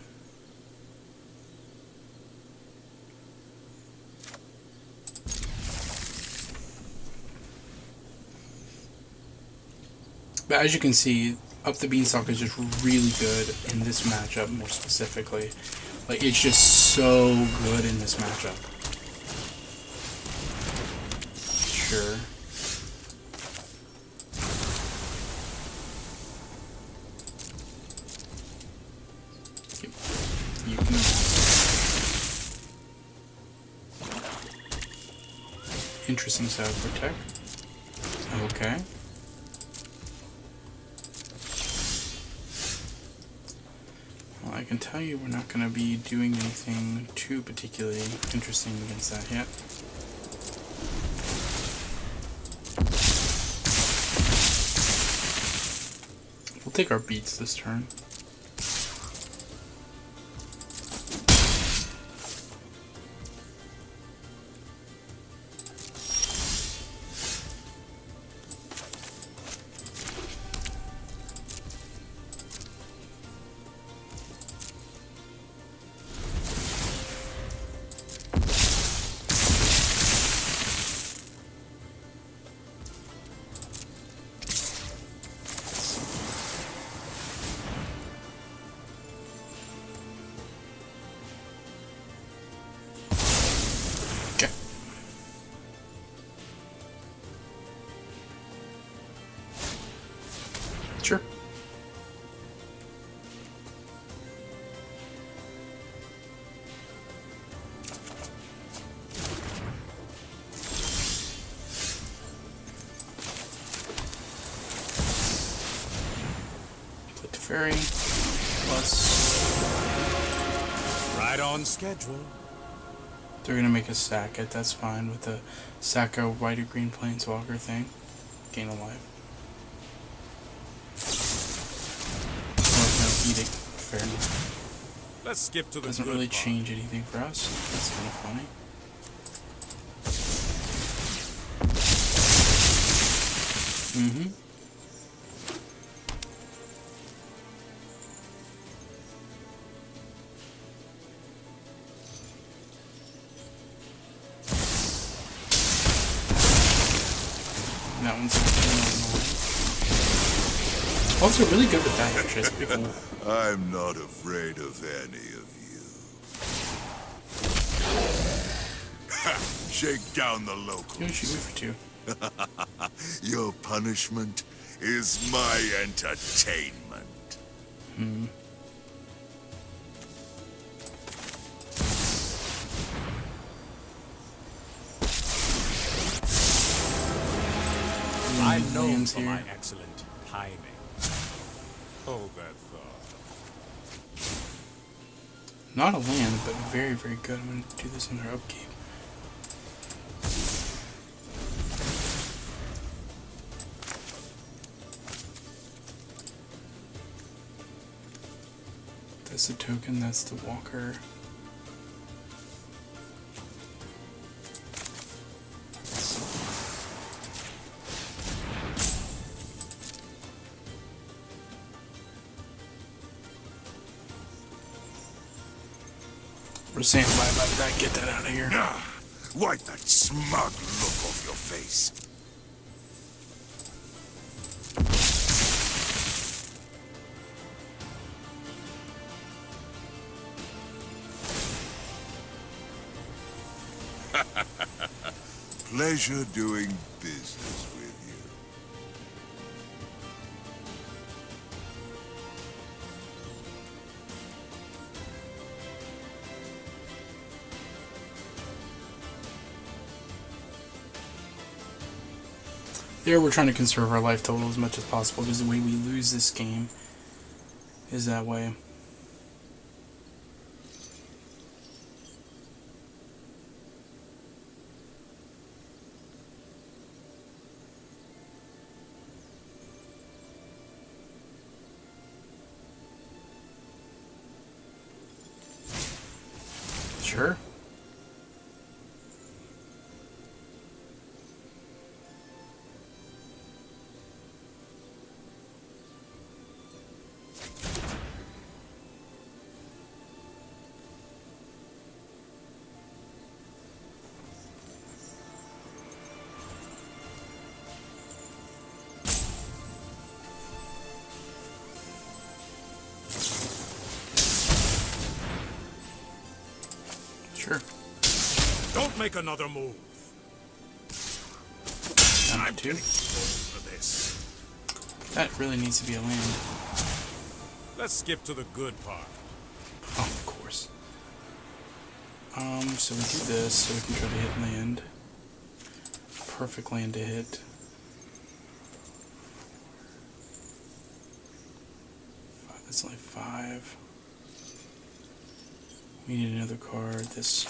But as you can see, Up the Beanstalk is just really good in this matchup, more specifically. Like, it's just so good in this matchup. Sure. You can... Interesting side protect. Okay. Well, I can tell you we're not going to be doing anything too particularly interesting against that yet. We'll take our beats this turn. Sure. Put the fairy plus. Right on schedule. They're gonna make a sack it. That's fine with the sack a white or green planeswalker thing. Gain a life. Edict. Fair enough. Let's skip to the Doesn't really change anything for us. That's kind of funny. That one's also really good with that, actually. It's pretty cool. I'm not afraid of any of you. Shake down the locals. You shoot me for 2. Your punishment is my entertainment. I'm known Lands for my here. excellent timing. Hold that thought. Not a land, but very, very good. I'm going to do this in our upkeep. That's the token, that's the walker. We're saying bye-bye to that. Get that out of here. Wipe that smug look off your face. Pleasure doing business with you. There, we're trying to conserve our life total as much as possible because the way we lose this game is that way. Sure. Sure. Don't make another move. Down I'm to 2. getting too old for this. That really needs to be a land. Let's skip to the good part. Oh, of course. So we do this so we can try to hit land. Perfect land to hit. That's only 5. We need another card. This.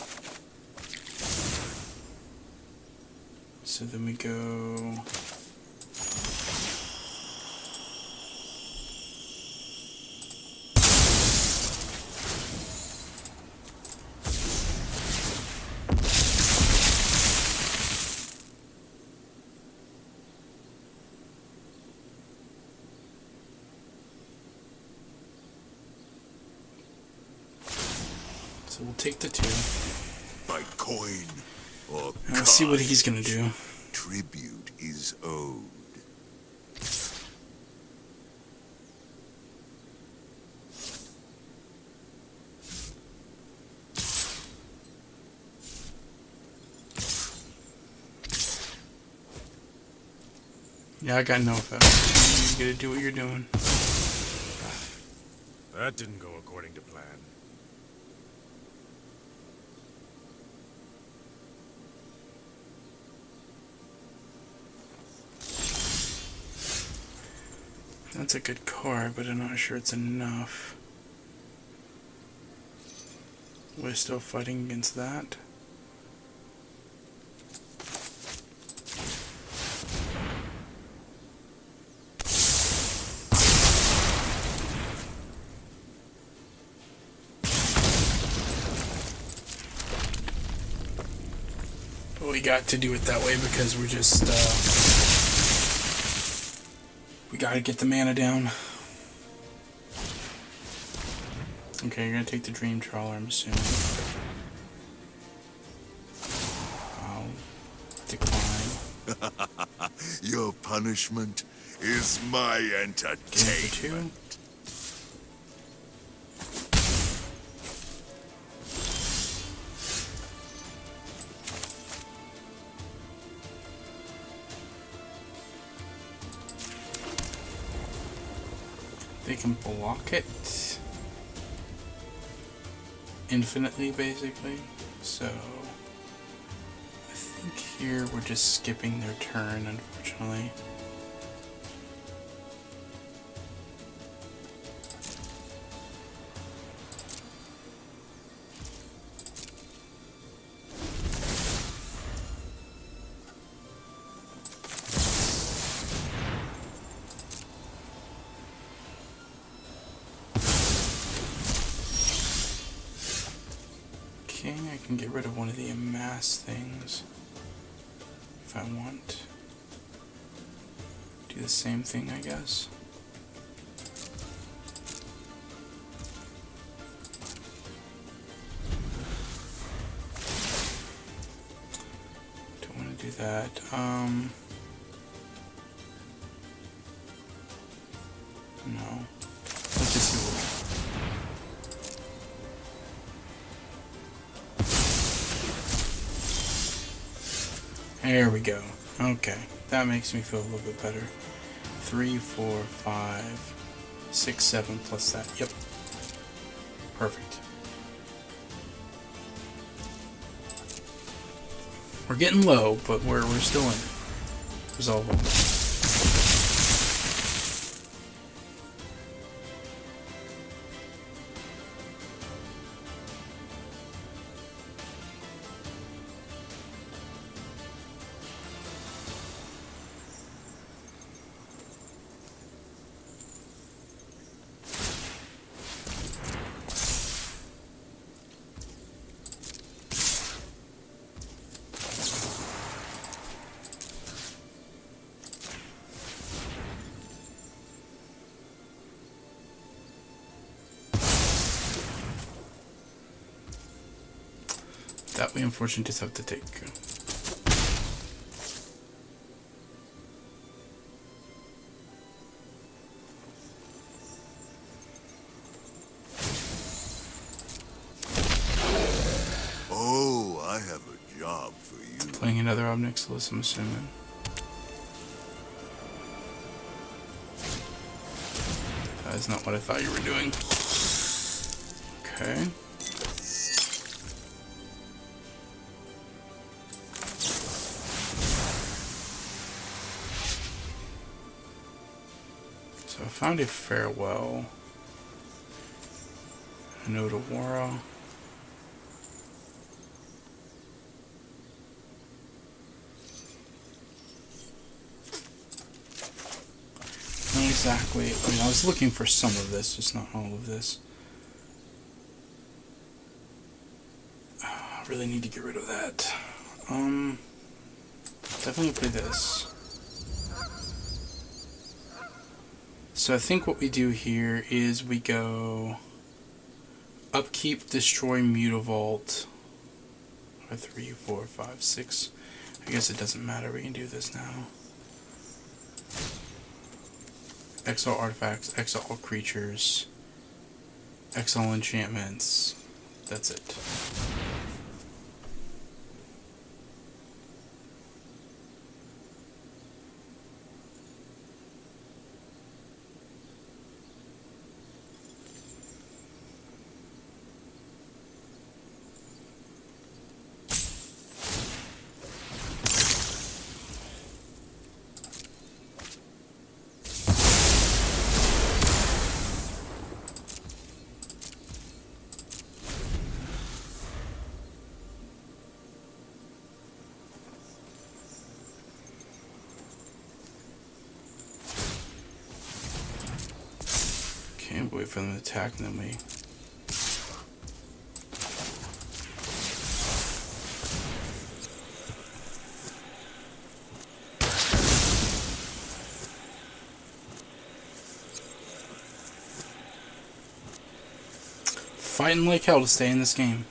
So then we go. So we'll take the 2. By coin or And let's see what he's gonna do. tribute is owed. Yeah, I got no effect. You gotta do what you're doing. That didn't go according to plan. That's a good card, but I'm not sure it's enough. We're still fighting against that. But we got to do it that way because we're just, we gotta get the mana down. Okay, you're gonna take the Dream Trawler, I'm assuming. I'll decline. Your punishment is my Game entertainment. for 2. They can block it infinitely, basically. So I think here we're just skipping their turn, unfortunately. Okay, I can get rid of one of the amass things if I want. Do the same thing, I guess. Don't want to do that. No. Let's just do it. There we go. Okay, that makes me feel a little bit better. 3, 4, 5, 6, 7 plus that. Yep. Perfect. We're getting low, but we're still in it. Resolvable. That we unfortunately just have to take. another Obnixilis, I'm assuming. That is not what I thought you were doing. Okay. So I found a Farewell. A Nodawara. Not exactly. I mean, I was looking for some of this, just not all of this. I really need to get rid of that. Definitely play this. So I think what we do here is we go upkeep, destroy Mutavault. 3, 4, 5, 6. I guess it doesn't matter. We can do this now. Exile artifacts, exile all creatures, exile enchantments. That's it. Wait for them to attack, and then we... Fighting like hell to stay in this game.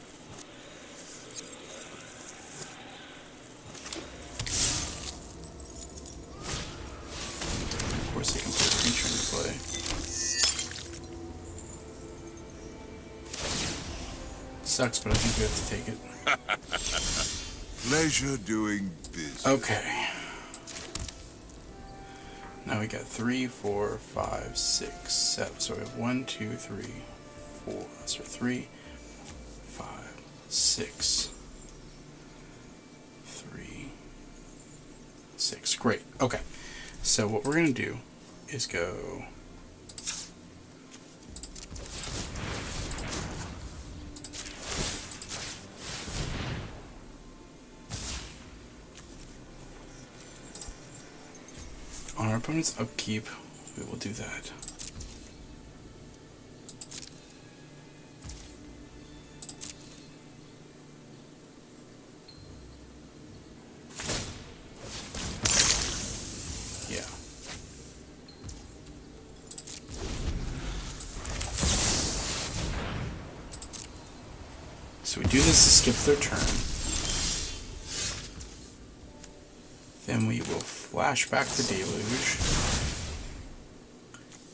Of course, they can put a creature into play. Sucks, but I think we have to take it. Pleasure doing business. Okay. Now we got 3, 4, 5, 6, 7. So we have 1, 2, 3, 4. So 3, 5, 6. 3, 6. Great. Okay. So what we're going to do is go... On our opponent's upkeep, we will do that. Yeah. So we do this to skip their turn. Then we will flash back the Deluge.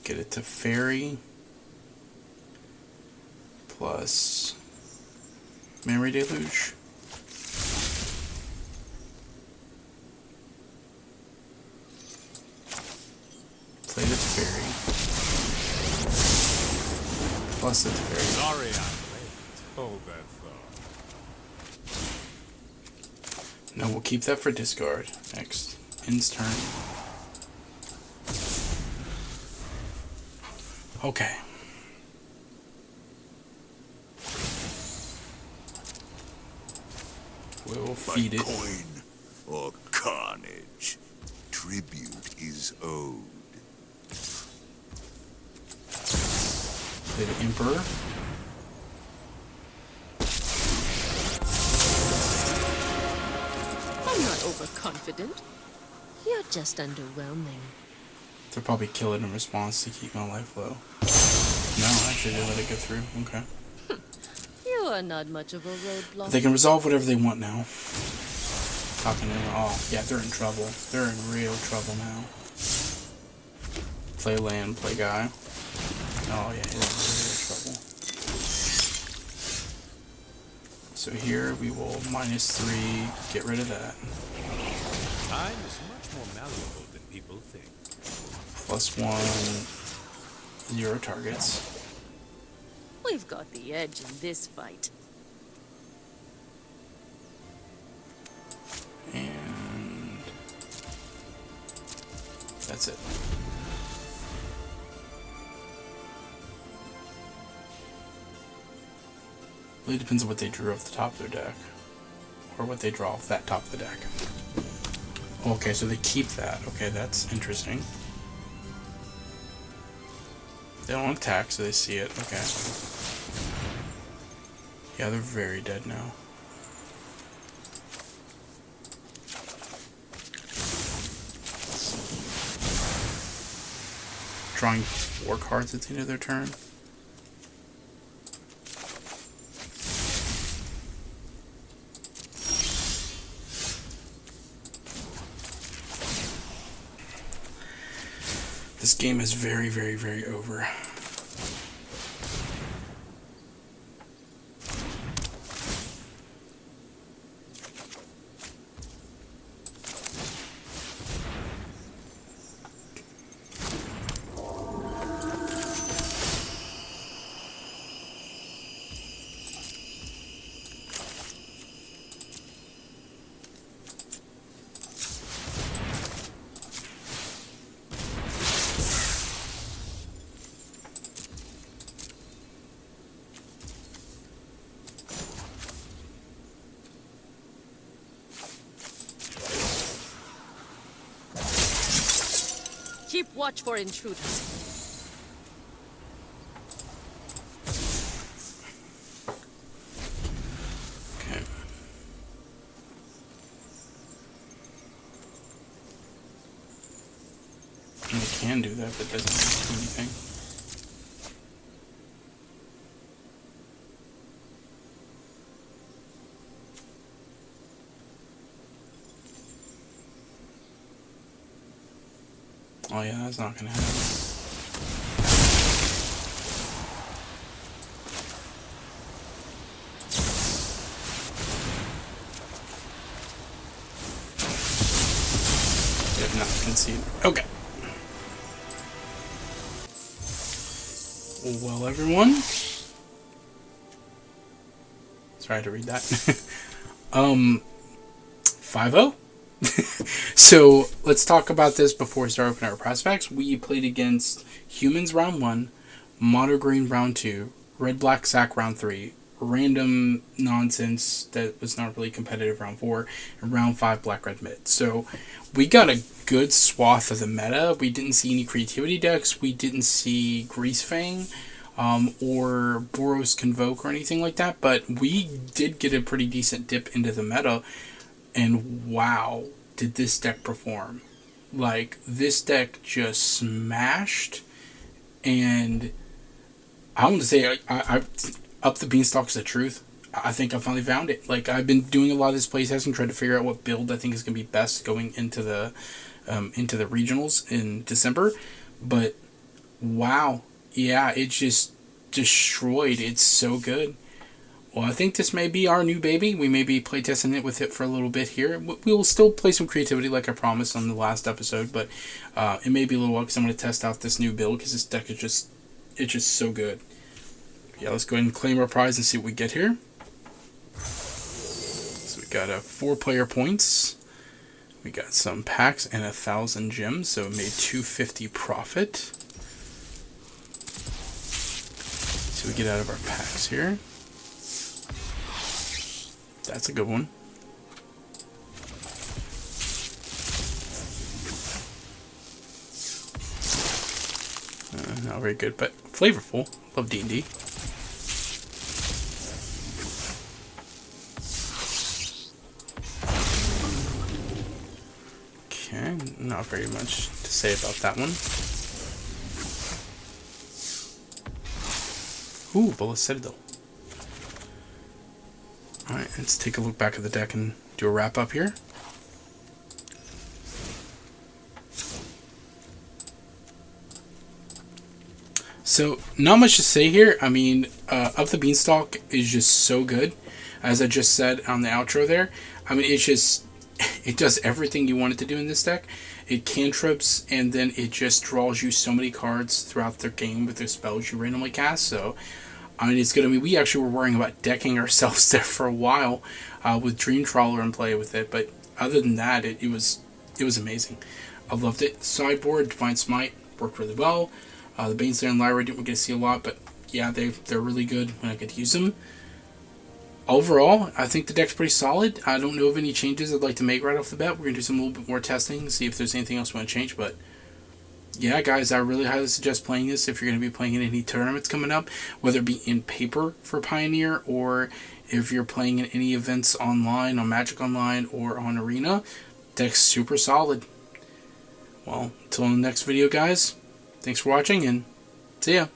Get it to Fairy. Plus Memory Deluge. Play the Fairy. Plus the Fairy. Sorry I'm late. Hold that thought. No, we'll keep that for discard. Next. End's turn. Okay. We'll feed it. Coin or carnage. Tribute is owed. Play the Emperor. I'm not overconfident. You're just underwhelming. They'll probably kill it in response to keep my life low. No, actually they let it go through. Okay. You are not much of a roadblock. But they can resolve whatever they want now. Talking to them. Oh, yeah, they're in trouble. They're in real trouble now. Play land, play guy. Oh, yeah, they're in real trouble. So here we will -3, get rid of that. Time is much more malleable than people think. +1, 0 targets. We've got the edge in this fight. And that's it. Really depends on what they drew off the top of their deck. Or what they draw off that top of the deck. Okay, so they keep that. Okay, that's interesting. They don't attack, so they see it. Okay. Yeah, they're very dead now. Drawing 4 cards at the end of their turn. This game is very, very, very over. Keep watch for intruders. Okay. And they can do that, but it doesn't do anything. Oh yeah, that's not gonna happen. They have not conceded. Okay. Well, everyone. Sorry to read that. 5-0. So let's talk about this before we start opening our prospects. We played against Humans round 1, Mono Green round 2, Red Black Sack round 3, random nonsense that was not really competitive round 4, and round 5 Black Red Mid. So we got a good swath of the meta. We didn't see any creativity decks. We didn't see Greasefang or Boros Convoke or anything like that, but we did get a pretty decent dip into the meta. And wow, did this deck perform. Like, this deck just smashed. And I want to say, I Up the Beanstalk's the truth. I think I finally found it. Like, I've been doing a lot of this playtesting, trying to figure out what build I think is going to be best going into the regionals in December. But wow, yeah, it just destroyed. It's so good. Well, I think this may be our new baby. We may be playtesting it with it for a little bit here. We will still play some creativity like I promised on the last episode, but it may be a little while because I'm going to test out this new build because this deck is just so good. Yeah, let's go ahead and claim our prize and see what we get here. So we got 4 player points. We got some packs and 1,000 gems, so it made 250 profit. So we get out of our packs here. That's a good one. Not very good, but flavorful. Love D&D. Okay, not very much to say about that one. Ooh, Bullet Citadel. Alright, let's take a look back at the deck and do a wrap up here. So, not much to say here. I mean, Up the Beanstalk is just so good. as I just said on the outro there. I mean, it's just, it does everything you want it to do in this deck. It cantrips, and then it just draws you so many cards throughout the game with the spells you randomly cast. So, I mean, it's good. I mean, we actually were worrying about decking ourselves there for a while with Dream Trawler and play with it. But other than that, it was amazing. I loved it. Sideboard, Divine Smite worked really well. The Baneslayer and Lyra didn't get to see a lot, but yeah, they're really good when I could use them. Overall, I think the deck's pretty solid. I don't know of any changes I'd like to make right off the bat. We're going to do some little bit more testing, see if there's anything else we want to change. But yeah, guys, I really highly suggest playing this if you're going to be playing in any tournaments coming up, whether it be in paper for Pioneer or if you're playing in any events online, on Magic Online, or on Arena. Deck's super solid. Well, until the next video, guys, thanks for watching, and see ya.